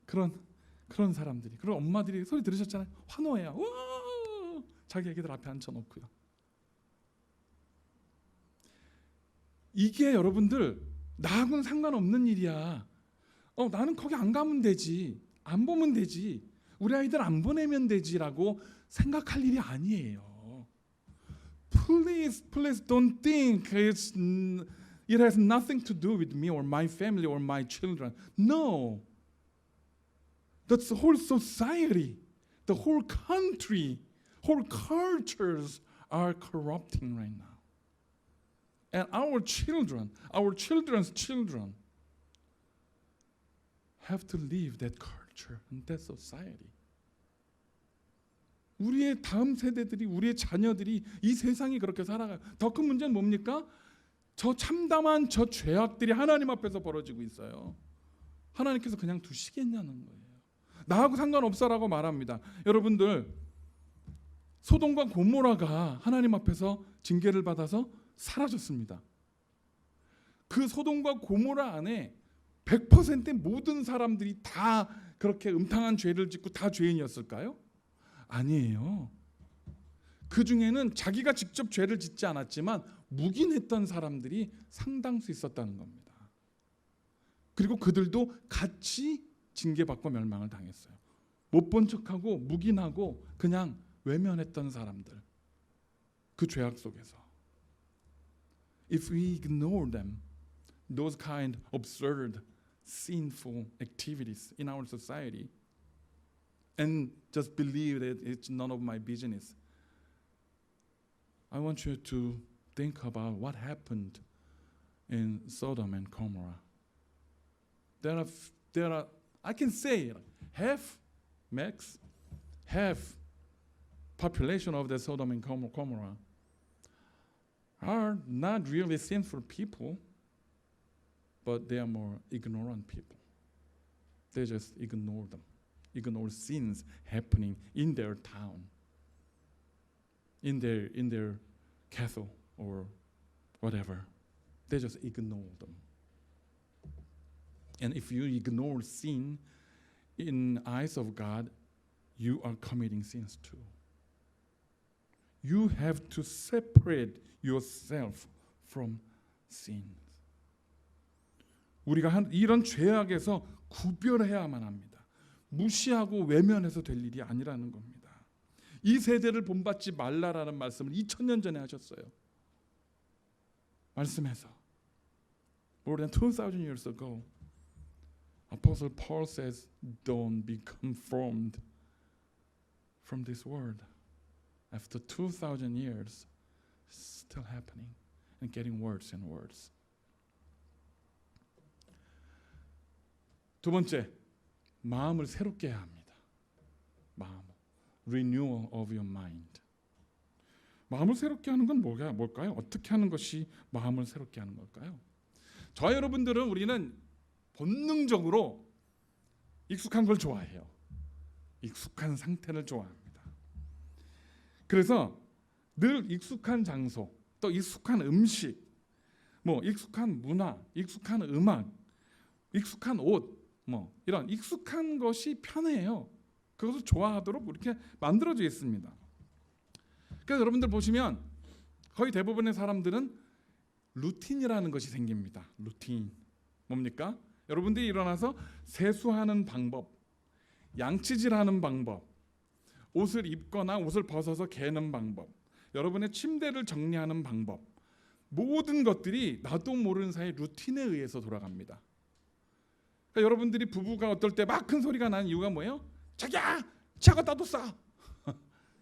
그런 사람들이, 그런 엄마들이 소리 들으셨잖아요. 환호해요. 와! 자기 애기들 앞에 앉혀놓고요. 이게 여러분들 나하고는 상관없는 일이야. 나는 거기 안 가면 되지, 안 보면 되지, 우리 아이들 안 보내면 되지라고 생각할 일이 아니에요. Please don't think it has nothing to do with me or my family or my children. No. That's the whole society, the whole country, whole cultures are corrupting right now. And our children, our children's children have to leave that culture and that society. 우리의 다음 세대들이, 우리의 자녀들이 이 세상이 그렇게 살아가요. 더 큰 문제는 뭡니까? 저 참담한 저 죄악들이 하나님 앞에서 벌어지고 있어요. 하나님께서 그냥 두시겠냐는 거예요. 나하고 상관없어라고 말합니다. 여러분들, 소돔과 고모라가 하나님 앞에서 징계를 받아서 사라졌습니다. 그 소돔과 고모라 안에 100% 모든 사람들이 다 그렇게 음탕한 죄를 짓고 다 죄인이었을까요? 아니에요. 그 중에는 자기가 직접 죄를 짓지 않았지만 묵인했던 사람들이 상당수 있었다는 겁니다. 그리고 그들도 같이 징계받고 멸망을 당했어요. 못 본 척하고 묵인하고 그냥 외면했던 사람들, 그 죄악 속에서. If we ignore them, those kind of absurd, sinful activities in our society, and just believe that it's none of my business, I want you to think about what happened in Sodom and Gomorrah. There are, I can say, half population of the Sodom and Gomorrah are not really sinful people, but they are more ignorant people. They just ignore them, ignore sins happening in their town, in their castle or whatever. They just ignore them. And if you ignore sin in eyes of God, you are committing sins too. You have to separate yourself from sin. 우리가 이런 죄악에서 구별해야만 합니다. 무시하고 외면해서 될 일이 아니라는 겁니다. 이 세대를 본받지 말라라는 말씀을 2000년 전에 하셨어요. 말씀에서 more than 2,000 years ago, Apostle Paul says, "Don't be conformed from this world." After 2,000 years, still happening and getting worse and worse. 두 번째, 마음을 새롭게 해야 합니다. 마음, renewal of your mind. 마음을 새롭게 하는 건 뭘까요? 어떻게 하는 것이 마음을 새롭게 하는 걸까요? 저와 여러분들은 우리는 본능적으로 익숙한 걸 좋아해요. 익숙한 상태를 좋아합니다. 그래서 늘 익숙한 장소, 또 익숙한 음식, 익숙한 문화, 익숙한 음악, 익숙한 옷, 이런 익숙한 것이 편해요. 그것을 좋아하도록 이렇게 만들어져 있습니다. 그래서 여러분들 보시면 거의 대부분의 사람들은 루틴이라는 것이 생깁니다. 루틴. 뭡니까? 여러분들이 일어나서 세수하는 방법, 양치질하는 방법, 옷을 입거나 옷을 벗어서 개는 방법, 여러분의 침대를 정리하는 방법, 모든 것들이 나도 모르는 사이 루틴에 의해서 돌아갑니다. 그러니까 여러분들이 부부가 어떨 때 막 큰 소리가 나는 이유가 뭐예요? 자기야, 치약 어디다 뒀어?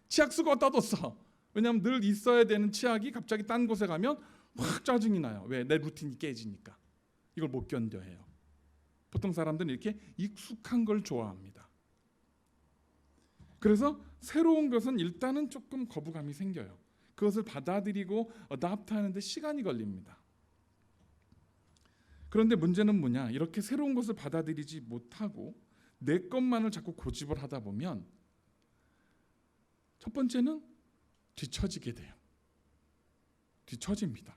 치약 쓰고 어디다 뒀어? 왜냐하면 늘 있어야 되는 치약이 갑자기 딴 곳에 가면 확 짜증이 나요. 왜? 내 루틴이 깨지니까. 이걸 못 견뎌해요. 보통 사람들은 이렇게 익숙한 걸 좋아합니다. 그래서 새로운 것은 일단은 조금 거부감이 생겨요. 그것을 받아들이고 어답트하는 데 시간이 걸립니다. 그런데 문제는 뭐냐? 이렇게 새로운 것을 받아들이지 못하고 내 것만을 자꾸 고집을 하다 보면 첫 번째는 뒤처지게 돼요. 뒤처집니다.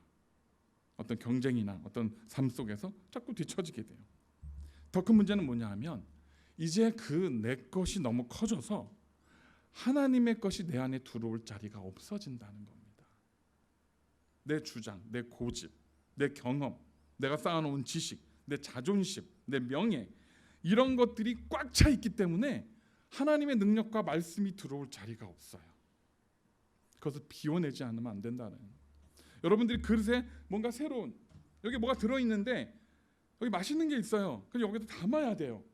어떤 경쟁이나 어떤 삶 속에서 자꾸 뒤처지게 돼요. 더 큰 문제는 뭐냐 하면 이제 그 내 것이 너무 커져서 하나님의 것이 내 안에 들어올 자리가 없어진다는 겁니다. 내 주장, 내 고집, 내 경험, 내가 쌓아놓은 지식, 내 자존심, 내 명예, 이런 것들이 꽉 차 있기 때문에 하나님의 능력과 말씀이 들어올 자리가 없어요. 그것을 비워내지 않으면 안 된다는. 여러분들이 그릇에 뭔가 새로운, 여기 뭐가 들어있는데 여기 맛있는 게 있어요. 그럼 여기다 담아야 돼요.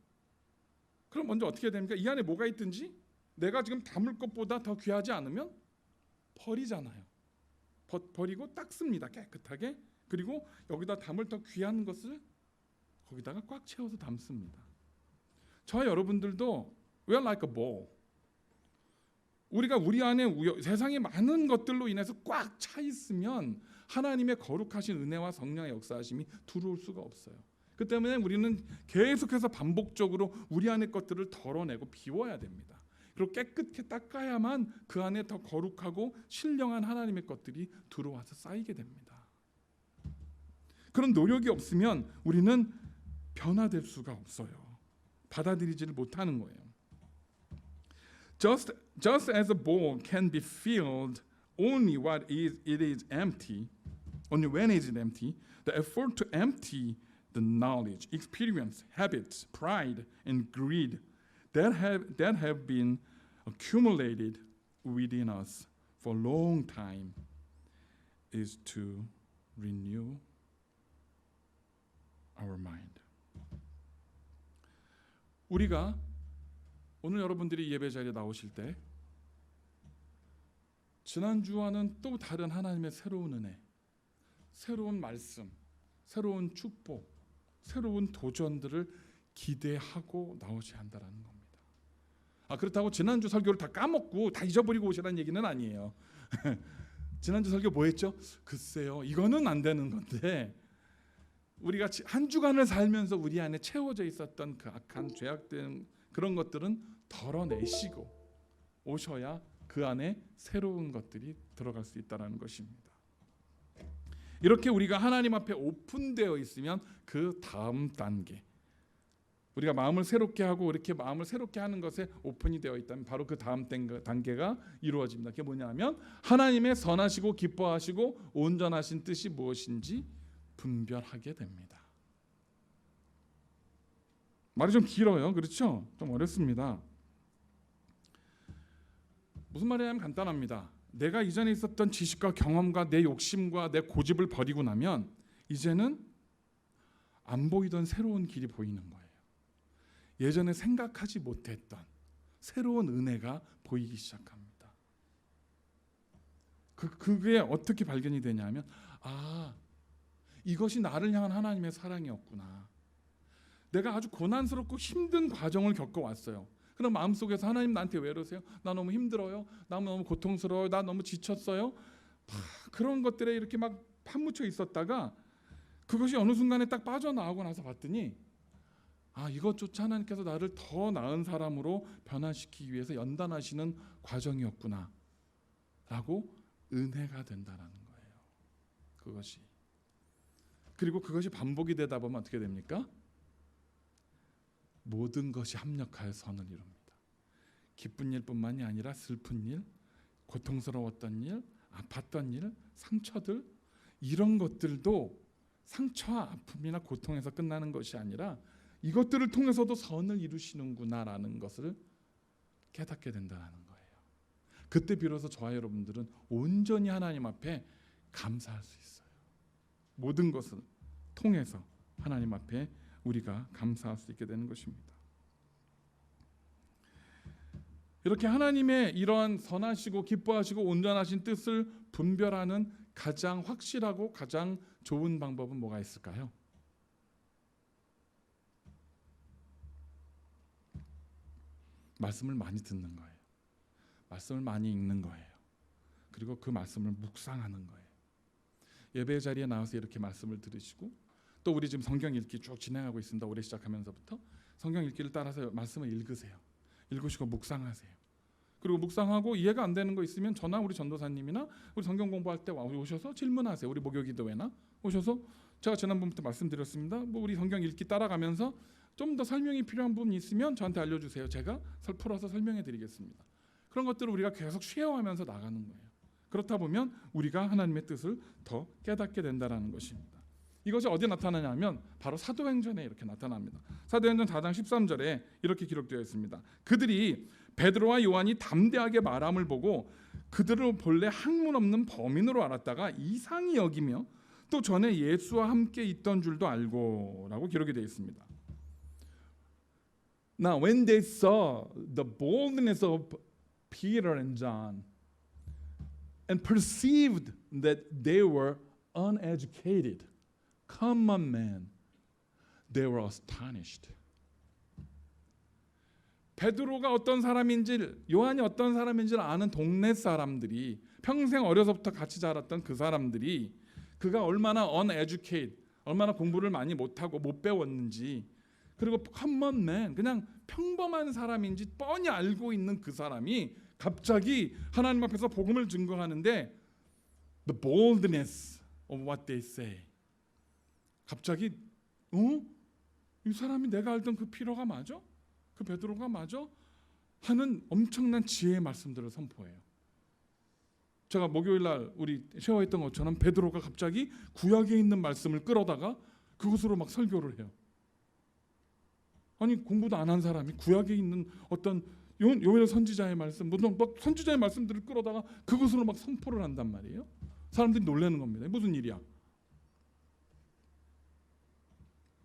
그럼 먼저 어떻게 해야 됩니까? 이 안에 뭐가 있든지 내가 지금 담을 것보다 더 귀하지 않으면 버리잖아요. 버리고 닦습니다. 깨끗하게. 그리고 여기다 담을 더 귀한 것을 거기다가 꽉 채워서 담습니다. 저와 여러분들도 we are like a bowl. 우리가 우리 안에 세상의 많은 것들로 인해서 꽉 차 있으면 하나님의 거룩하신 은혜와 성령의 역사하심이 들어올 수가 없어요. 그 때문에 우리는 계속해서 반복적으로 우리 안의 것들을 덜어내고 비워야 됩니다. 그리고 깨끗게 닦아야만 그 안에 더 거룩하고 신령한 하나님의 것들이 들어와서 쌓이게 됩니다. 그런 노력이 없으면 우리는 변화될 수가 없어요. 받아들이지를 못하는 거예요. Just as a bowl can be filled only when it is empty, the effort to empty the knowledge, experience, habits, pride, and greed that have been accumulated within us for a long time is to renew our mind. 우리가 오늘 여러분들이 예배 자리에 나오실 때 지난주와는 또 다른 하나님의 새로운 은혜, 새로운 말씀, 새로운 축복, 새로운 도전들을 기대하고 나오셔야 한다는 겁니다. 그렇다고 지난주 설교를 다 까먹고 다 잊어버리고 오시라는 얘기는 아니에요. 지난주 설교 뭐 했죠? 글쎄요, 이거는 안 되는 건데 우리가 한 주간을 살면서 우리 안에 채워져 있었던 그 악한 죄악된 그런 것들은 덜어내시고 오셔야 그 안에 새로운 것들이 들어갈 수 있다는 것입니다. 이렇게 우리가 하나님 앞에 오픈되어 있으면 그 다음 단계, 우리가 마음을 새롭게 하고 이렇게 마음을 새롭게 하는 것에 오픈이 되어 있다면 바로 그 다음 단계가 이루어집니다. 그게 뭐냐면 하나님의 선하시고 기뻐하시고 온전하신 뜻이 무엇인지 분별하게 됩니다. 말이 좀 길어요. 그렇죠? 좀 어렵습니다. 무슨 말이냐면 간단합니다. 내가 이전에 있었던 지식과 경험과 내 욕심과 내 고집을 버리고 나면 이제는 안 보이던 새로운 길이 보이는 거예요. 예전에 생각하지 못했던 새로운 은혜가 보이기 시작합니다. 그게 어떻게 발견이 되냐면 이것이 나를 향한 하나님의 사랑이었구나. 내가 아주 고난스럽고 힘든 과정을 겪어왔어요. 그럼 마음속에서 하나님 나한테 왜 이러세요? 나 너무 힘들어요. 나 너무 고통스러워요. 나 너무 지쳤어요. 그런 것들에 이렇게 막 파묻혀 있었다가 그것이 어느 순간에 딱 빠져나오고 나서 봤더니 이것조차 하나님께서 나를 더 나은 사람으로 변화시키기 위해서 연단하시는 과정이었구나 라고 은혜가 된다는 거예요. 그것이. 그리고 그것이 반복이 되다 보면 어떻게 됩니까? 모든 것이 합력하여 선을 이룹니다. 기쁜 일뿐만이 아니라 슬픈 일, 고통스러웠던 일, 아팠던 일, 상처들, 이런 것들도 상처와 아픔이나 고통에서 끝나는 것이 아니라 이것들을 통해서도 선을 이루시는구나라는 것을 깨닫게 된다는 거예요. 그때 비로소 저와 여러분들은 온전히 하나님 앞에 감사할 수 있어요. 모든 것을 통해서 하나님 앞에 우리가 감사할 수 있게 되는 것입니다. 이렇게 하나님의 이러한 선하시고 기뻐하시고 온전하신 뜻을 분별하는 가장 확실하고 가장 좋은 방법은 뭐가 있을까요? 말씀을 많이 듣는 거예요. 말씀을 많이 읽는 거예요. 그리고 그 말씀을 묵상하는 거예요. 예배 자리에 나와서 이렇게 말씀을 들으시고 또 우리 지금 성경 읽기 쭉 진행하고 있습니다. 올해 시작하면서부터 성경 읽기를 따라서 말씀을 읽으세요. 읽으시고 묵상하세요. 그리고 묵상하고 이해가 안 되는 거 있으면 저나 우리 전도사님이나 우리 성경 공부할 때 오셔서 질문하세요. 우리 목요기도회나 오셔서 제가 지난번부터 말씀드렸습니다. 우리 성경 읽기 따라가면서 좀 더 설명이 필요한 부분이 있으면 저한테 알려주세요. 제가 풀어서 설명해 드리겠습니다. 그런 것들을 우리가 계속 쉐어하면서 나가는 거예요. 그렇다 보면 우리가 하나님의 뜻을 더 깨닫게 된다는 것입니다. 이것이 어디에 나타나냐면 바로 사도행전에 이렇게 나타납니다. 사도행전 4장 13절에 이렇게 기록되어 있습니다. 그들이 베드로와 요한이 담대하게 말함을 보고 그들을 본래 학문 없는 범인으로 알았다가 이상히 여기며 또 전에 예수와 함께 있던 줄도 알고 라고 기록이 되어 있습니다. Now when they saw the boldness of Peter and John and perceived that they were uneducated, common men, they were astonished. 베드로가 어떤 사람인지, 요한이 어떤 사람인지를 아는 동네 사람들이, 평생 어려서부터 같이 자랐던 그 사람들이 그가 얼마나 uneducated, 얼마나 공부를 많이 못하고 못 배웠는지, 그리고 common man, 그냥 평범한 사람인지 뻔히 알고 있는 그 사람이 갑자기 하나님 앞에서 복음을 증거하는데 the boldness of what they say, 갑자기 이 사람이 내가 알던 그 피로가 맞아? 그 베드로가 맞아? 하는 엄청난 지혜의 말씀들을 선포해요. 제가 목요일 날 우리 쉐어했던 것처럼 베드로가 갑자기 구약에 있는 말씀을 끌어다가 그것으로 막 설교를 해요. 아니 공부도 안 한 사람이 구약에 있는 어떤 요엘 선지자의 말씀, 막 선지자의 말씀들을 끌어다가 그것으로 막 선포를 한단 말이에요. 사람들이 놀라는 겁니다. 무슨 일이야?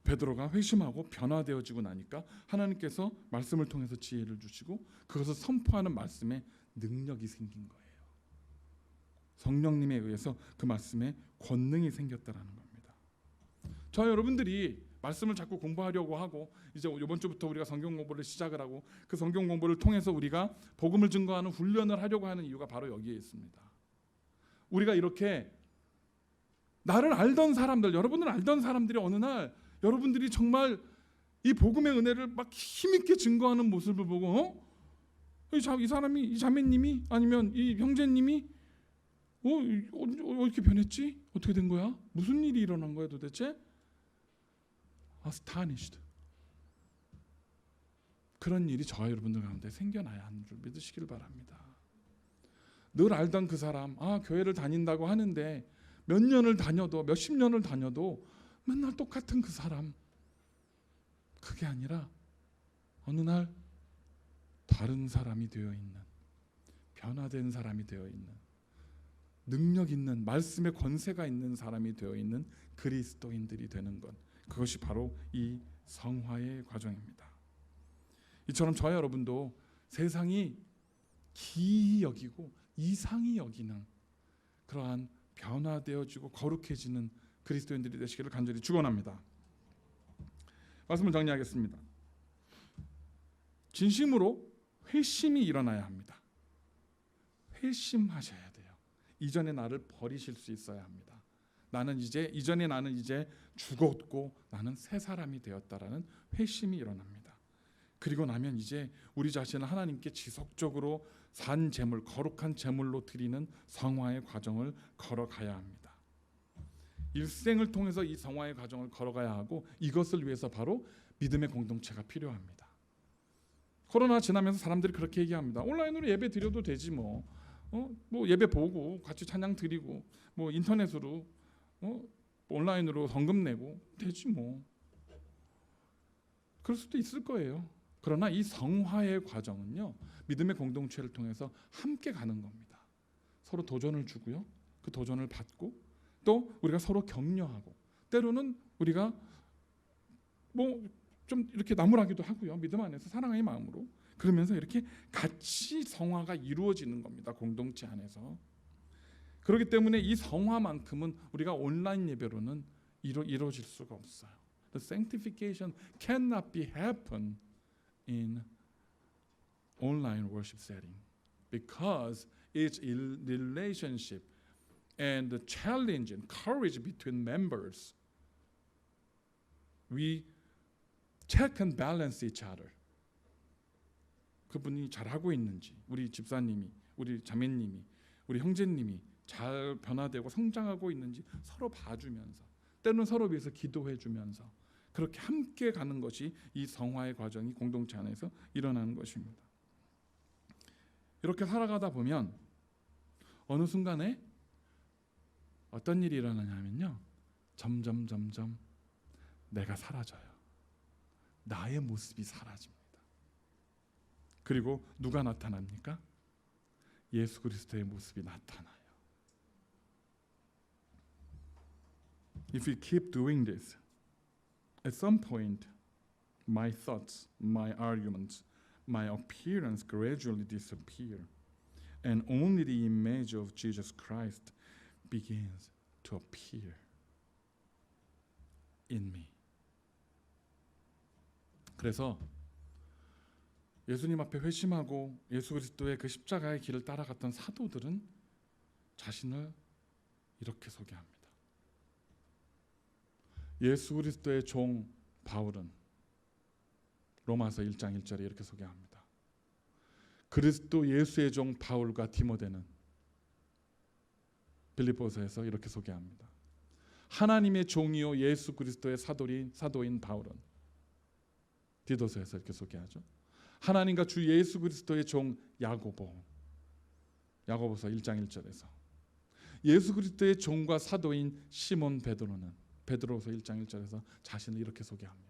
베드로가 회심하고 변화되어지고 나니까 하나님께서 말씀을 통해서 지혜를 주시고 그것을 선포하는 말씀에 능력이 생긴 거예요. 성령님에 의해서 그 말씀에 권능이 생겼다라는 겁니다. 저 여러분들이 말씀을 자꾸 공부하려고 하고 이제 이번 주부터 우리가 성경 공부를 시작을 하고 그 성경 공부를 통해서 우리가 복음을 증거하는 훈련을 하려고 하는 이유가 바로 여기에 있습니다. 우리가 이렇게 나를 알던 사람들, 여러분을 알던 사람들이 어느 날 여러분들이 정말 이 복음의 은혜를 막 힘있게 증거하는 모습을 보고 이 사람이, 이 자매님이 아니면 이 형제님이 이렇게 변했지? 어떻게 된 거야? 무슨 일이 일어난 거야 도대체? astonished. 그런 일이 저와 여러분들 가운데 생겨나야 하는 줄 믿으시길 바랍니다. 늘 알던 그 사람, 교회를 다닌다고 하는데 몇 년을 다녀도 몇십 년을 다녀도 맨날 똑같은 그 사람, 그게 아니라 어느 날 다른 사람이 되어 있는, 변화된 사람이 되어 있는, 능력 있는, 말씀의 권세가 있는 사람이 되어 있는 그리스도인들이 되는 것, 그것이 바로 이 성화의 과정입니다. 이처럼 저와 여러분도 세상이 기이 여기고 이상히 여기는 그러한 변화되어지고 거룩해지는 그리스도인들이 되시기를 간절히 축원합니다. 말씀을 정리하겠습니다. 진심으로 회심이 일어나야 합니다. 회심하셔야 돼요. 이전의 나를 버리실 수 있어야 합니다. 이전에 나는 이제 죽었고 나는 새 사람이 되었다라는 회심이 일어납니다. 그리고 나면 이제 우리 자신을 하나님께 지속적으로 산 제물, 거룩한 제물로 드리는 성화의 과정을 걸어가야 합니다. 일생을 통해서 이 성화의 과정을 걸어가야 하고 이것을 위해서 바로 믿음의 공동체가 필요합니다. 코로나 지나면서 사람들이 그렇게 얘기합니다. 온라인으로 예배 드려도 되지 뭐 예배 보고 같이 찬양 드리고 뭐 인터넷으로 온라인으로 헌금 내고 되지 뭐. 그럴 수도 있을 거예요. 그러나 이 성화의 과정은요, 믿음의 공동체를 통해서 함께 가는 겁니다. 서로 도전을 주고요, 그 도전을 받고 또 우리가 서로 격려하고 때로는 우리가 뭐 좀 이렇게 나무라기도 하고요, 믿음 안에서 사랑의 마음으로 그러면서 이렇게 같이 성화가 이루어지는 겁니다. 공동체 안에서. 그렇기 때문에 이 성화만큼은 우리가 온라인 예배로는 이루어질 수가 없어요. The sanctification cannot be happen in online worship setting because it's a relationship and the challenge and courage between members. We check and balance each other. 그분이 잘하고 있는지, 우리 집사님이, 우리 자매님이, 우리 형제님이 잘 변화되고 성장하고 있는지 서로 봐주면서 때로는 서로 위해서 기도해주면서 그렇게 함께 가는 것이 이 성화의 과정이 공동체 안에서 일어나는 것입니다. 이렇게 살아가다 보면 어느 순간에 어떤 일이 일어나냐면요, 점점 내가 사라져요. 나의 모습이 사라집니다. 그리고 누가 나타납니까? 예수 그리스도의 모습이 나타나요. If you keep doing this, at some point, my thoughts, my arguments, my appearance gradually disappear, and only the image of Jesus Christ begins to appear in me. 그래서 예수님 앞에 회심하고 예수 그리스도의 그 십자가의 길을 따라갔던 사도들은 자신을 이렇게 소개합니다. 예수 그리스도의 종 바울은 로마서 1장 1절에 이렇게 소개합니다. 그리스도 예수의 종 바울과 디모데는 빌립보서에서 이렇게 소개합니다. 하나님의 종이요 예수 그리스도의 사도인 바울은 디도서에서 이렇게 소개하죠. 하나님과 주 예수 그리스도의 종 야고보서 1장 1절에서 예수 그리스도의 종과 사도인 시몬 베드로는 베드로서 1장 1절에서 자신을 이렇게 소개합니다.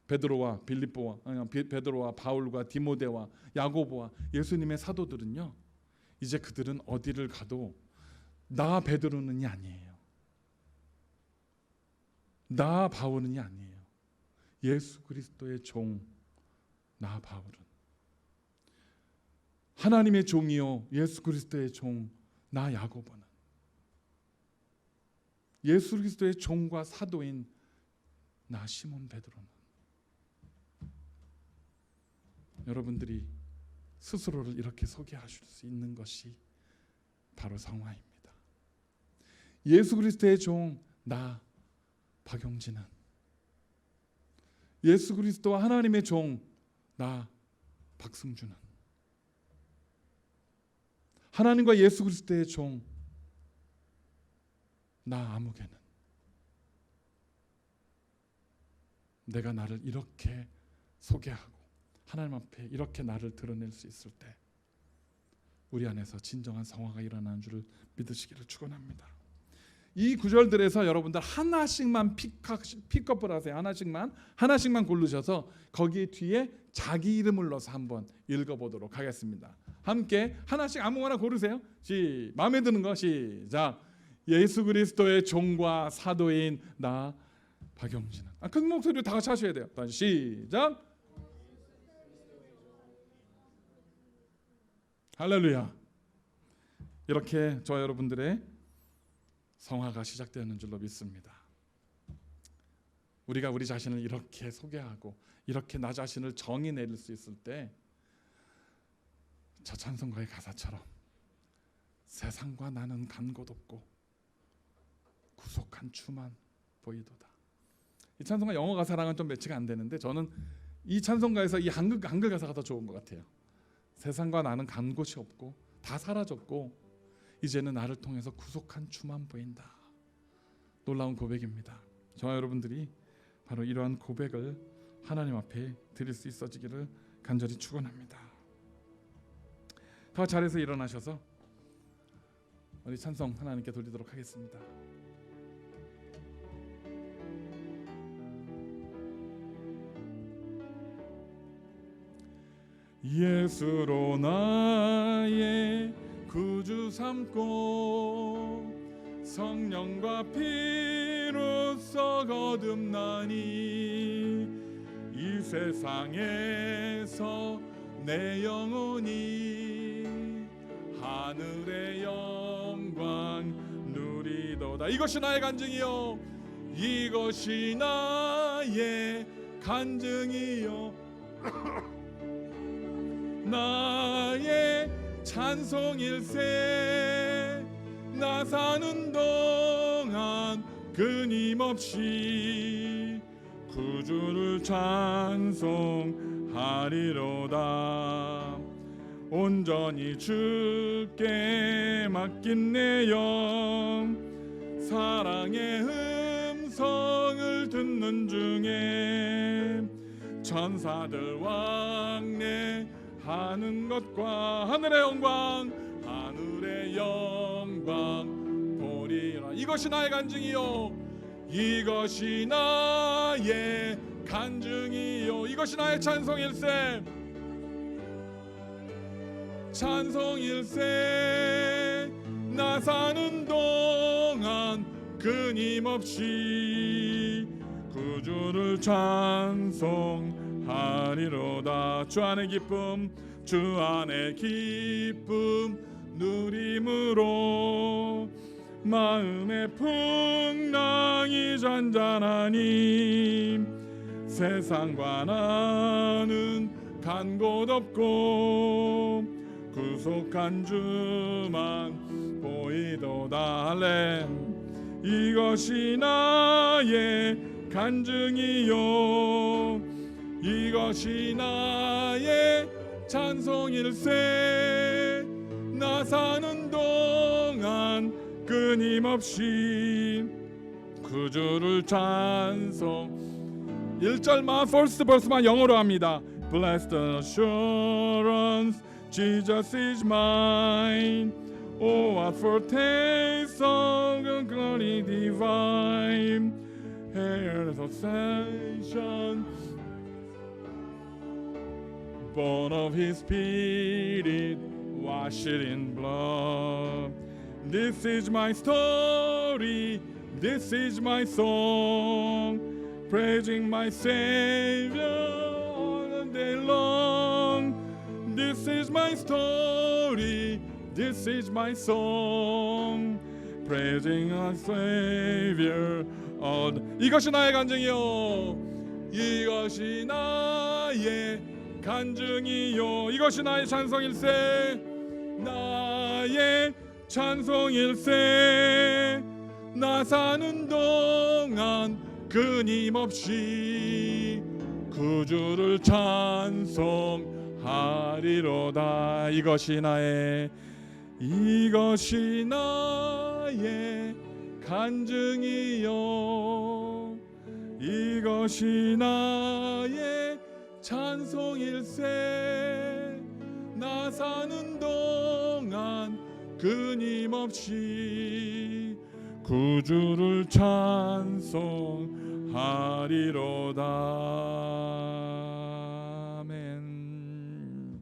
베드로와 바울과 디모데와 야고보와 예수님의 사도들은요, 이제 그들은 어디를 가도 나 베드로는이 아니에요. 나 바울은이 아니에요. 예수 그리스도의 종 나 바울은 하나님의 종이요 예수 그리스도의 종 나 야고보는 예수 그리스도의 종과 사도인 나 시몬 베드로는 여러분들이 스스로를 이렇게 소개하실 수 있는 것이 바로 성화입니다. 예수 그리스도의 종 나 박용진은 예수 그리스도와 하나님의 종 나 박승준은 하나님과 예수 그리스도의 종 나 아무개는 내가 나를 이렇게 소개하고 하나님 앞에 이렇게 나를 드러낼 수 있을 때 우리 안에서 진정한 성화가 일어나는 줄을 믿으시기를 축원합니다. 이 구절들에서 여러분들 하나씩만 픽업을 하세요. 하나씩만 고르셔서 거기 뒤에 자기 이름을 넣어서 한번 읽어보도록 하겠습니다. 함께 하나씩 아무거나 고르세요. 마음에 드는 거 시작. 예수 그리스도의 종과 사도인 나 박용진은 큰 목소리로 다 같이 하셔야 돼요. 시작. 할렐루야. 이렇게 저 여러분들의 성화가 시작되는 줄로 믿습니다. 우리가 우리 자신을 이렇게 소개하고 이렇게 나 자신을 정의 내릴 수 있을 때 저 찬송가의 가사처럼 세상과 나는 간 곳 없고 구속한 주만 보이도다. 이 찬송가 영어 가사랑은 좀 매치가 안 되는데 저는 이 찬송가에서 이 한글 가사가 더 좋은 것 같아요. 세상과 나는 간 곳이 없고 다 사라졌고 이제는 나를 통해서 구속한 주만 보인다. 놀라운 고백입니다. 저와 여러분들이 바로 이러한 고백을 하나님 앞에 드릴 수 있어지기를 간절히 축원합니다. 더 잘해서 일어나셔서 우리 찬송 하나님께 돌리도록 하겠습니다. 예수로 나의 구주 삼고 성령과 피로써 거듭나니 이 세상에서 내 영혼이 하늘의 영광 누리도다. 이것이 나의 간증이요 이것이 나의 간증이요 나의 찬송일세. 나 사는 동안 끊임없이 구주를 찬송하리로다. 온전히 주께 맡긴 내 영 사랑의 음성을 듣는 중에 천사들 왕래 하는 것과 하늘의 영광 보리라. 이것이 나의 간증이요, 이것이 나의 간증이요, 이것이 나의 찬송일세. 나 사는 동안 끊임없이 구주를 찬송하리로다. 주 안의 기쁨 누림으로 마음의 풍랑이 잔잔하니 세상과 나는 간 곳 없고 구속한 주만 보이도다. 할렐. 이것이 나의 간증이요, 이것이 나의 찬송일세. 나 사는 동안 끊임없이 구주를 찬송. 1절만 first verse만 영어로 합니다. Blessed assurance, Jesus is mine. Oh, what foretaste of the glory divine. Heirs of salvation, born of His Spirit, washed in blood. This is my story, this is my song, praising my Savior all the day long. This is my story, this is my song, praising our Savior. 이것이 나의 간증이요, 이것이 나의 간증이요, 이것이 나의 찬송일세. 나의 찬송일세. 나 사는 동안 끊임없이 구주를 찬송하리로다. 이것이 나의 간증이요, 이것이 나의 찬송일세. 나 사는 동안 끊임없이 구주를 찬송하리로다. 아멘.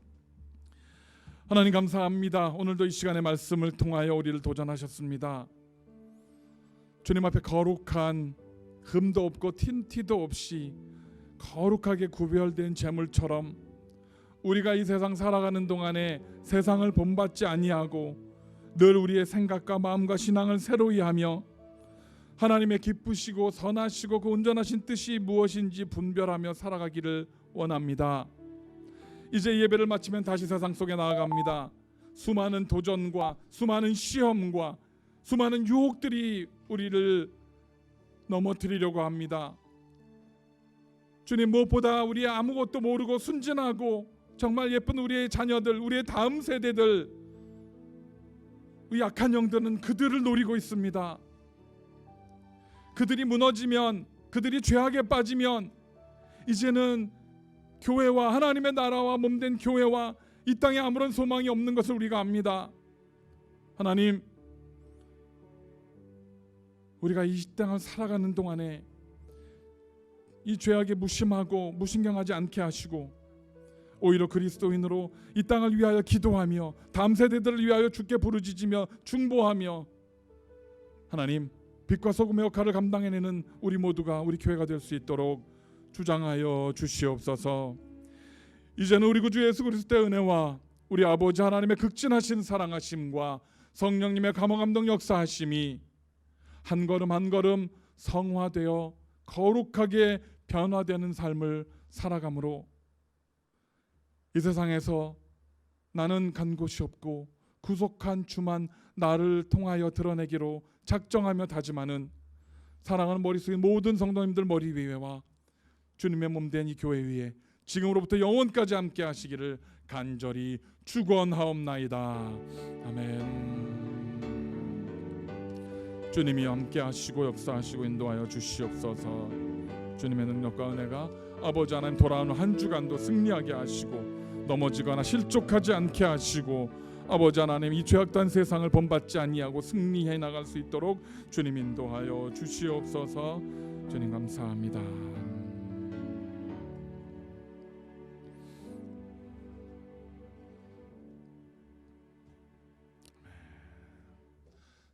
하나님 감사합니다. 오늘도 이 시간의 말씀을 통하여 우리를 도전하셨습니다. 주님 앞에 거룩한, 흠도 없고 틴티도 없이 거룩하게 구별된 제물처럼 우리가 이 세상 살아가는 동안에 세상을 본받지 아니하고 늘 우리의 생각과 마음과 신앙을 새로이 하며 하나님의 기쁘시고 선하시고 그 온전하신 뜻이 무엇인지 분별하며 살아가기를 원합니다. 이제 예배를 마치면 다시 세상 속에 나아갑니다. 수많은 도전과 수많은 시험과 수많은 유혹들이 우리를 넘어뜨리려고 합니다. 주님, 무엇보다 우리 아무것도 모르고 순진하고 정말 예쁜 우리의 자녀들, 우리의 다음 세대들, 이 약한 영들은 그들을 노리고 있습니다. 그들이 무너지면, 그들이 죄악에 빠지면 이제는 교회와 하나님의 나라와 몸된 교회와 이 땅에 아무런 소망이 없는 것을 우리가 압니다. 하나님, 우리가 이 땅을 살아가는 동안에 이 죄악에 무심하고 무신경하지 않게 하시고 오히려 그리스도인으로 이 땅을 위하여 기도하며 다음 세대들을 위하여 주께 부르짖으며 중보하며 하나님, 빛과 소금의 역할을 감당해내는 우리 모두가 우리 교회가 될 수 있도록 주장하여 주시옵소서. 이제는 우리 구주 예수 그리스도의 은혜와 우리 아버지 하나님의 극진하신 사랑하심과 성령님의 감화감동 역사하심이 한 걸음 한 걸음 성화되어 거룩하게 변화되는 삶을 살아감으로 이 세상에서 나는 간 곳이 없고 구속한 주만 나를 통하여 드러내기로 작정하며 다짐하는 사랑하는 머리 숙인 모든 성도님들 머리 위에와 주님의 몸된 이 교회 위에 지금으로부터 영원까지 함께 하시기를 간절히 축원하옵나이다. 아멘. 주님이 함께 하시고 역사하시고 인도하여 주시옵소서. 주님의 능력과 은혜가 아버지 하나님 돌아오는 한 주간도 승리하게 하시고 넘어지거나 실족하지 않게 하시고 아버지 하나님 이 죄악된 세상을 본받지 아니하고 승리해 나갈 수 있도록 주님 인도하여 주시옵소서. 주님 감사합니다.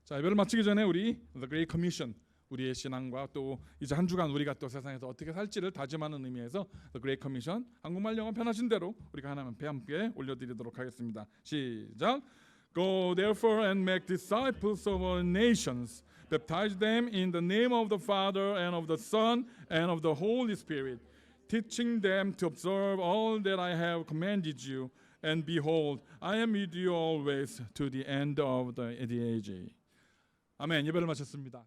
자, 예배를 마치기 전에 우리 The Great Commission, 우리의 신앙과 또 이제 한 주간 우리가 또 세상에서 어떻게 살지를 다짐하는 의미에서 The Great Commission, 한국말 영어 편하신 대로 우리가 하나님 앞에 함께 올려드리도록 하겠습니다. 시작. Go therefore and make disciples of all nations, baptize them in the name of the Father and of the Son and of the Holy Spirit, teaching them to observe all that I have commanded you. And behold, I am with you always to the end of the age. 아멘. 예배를 마쳤습니다.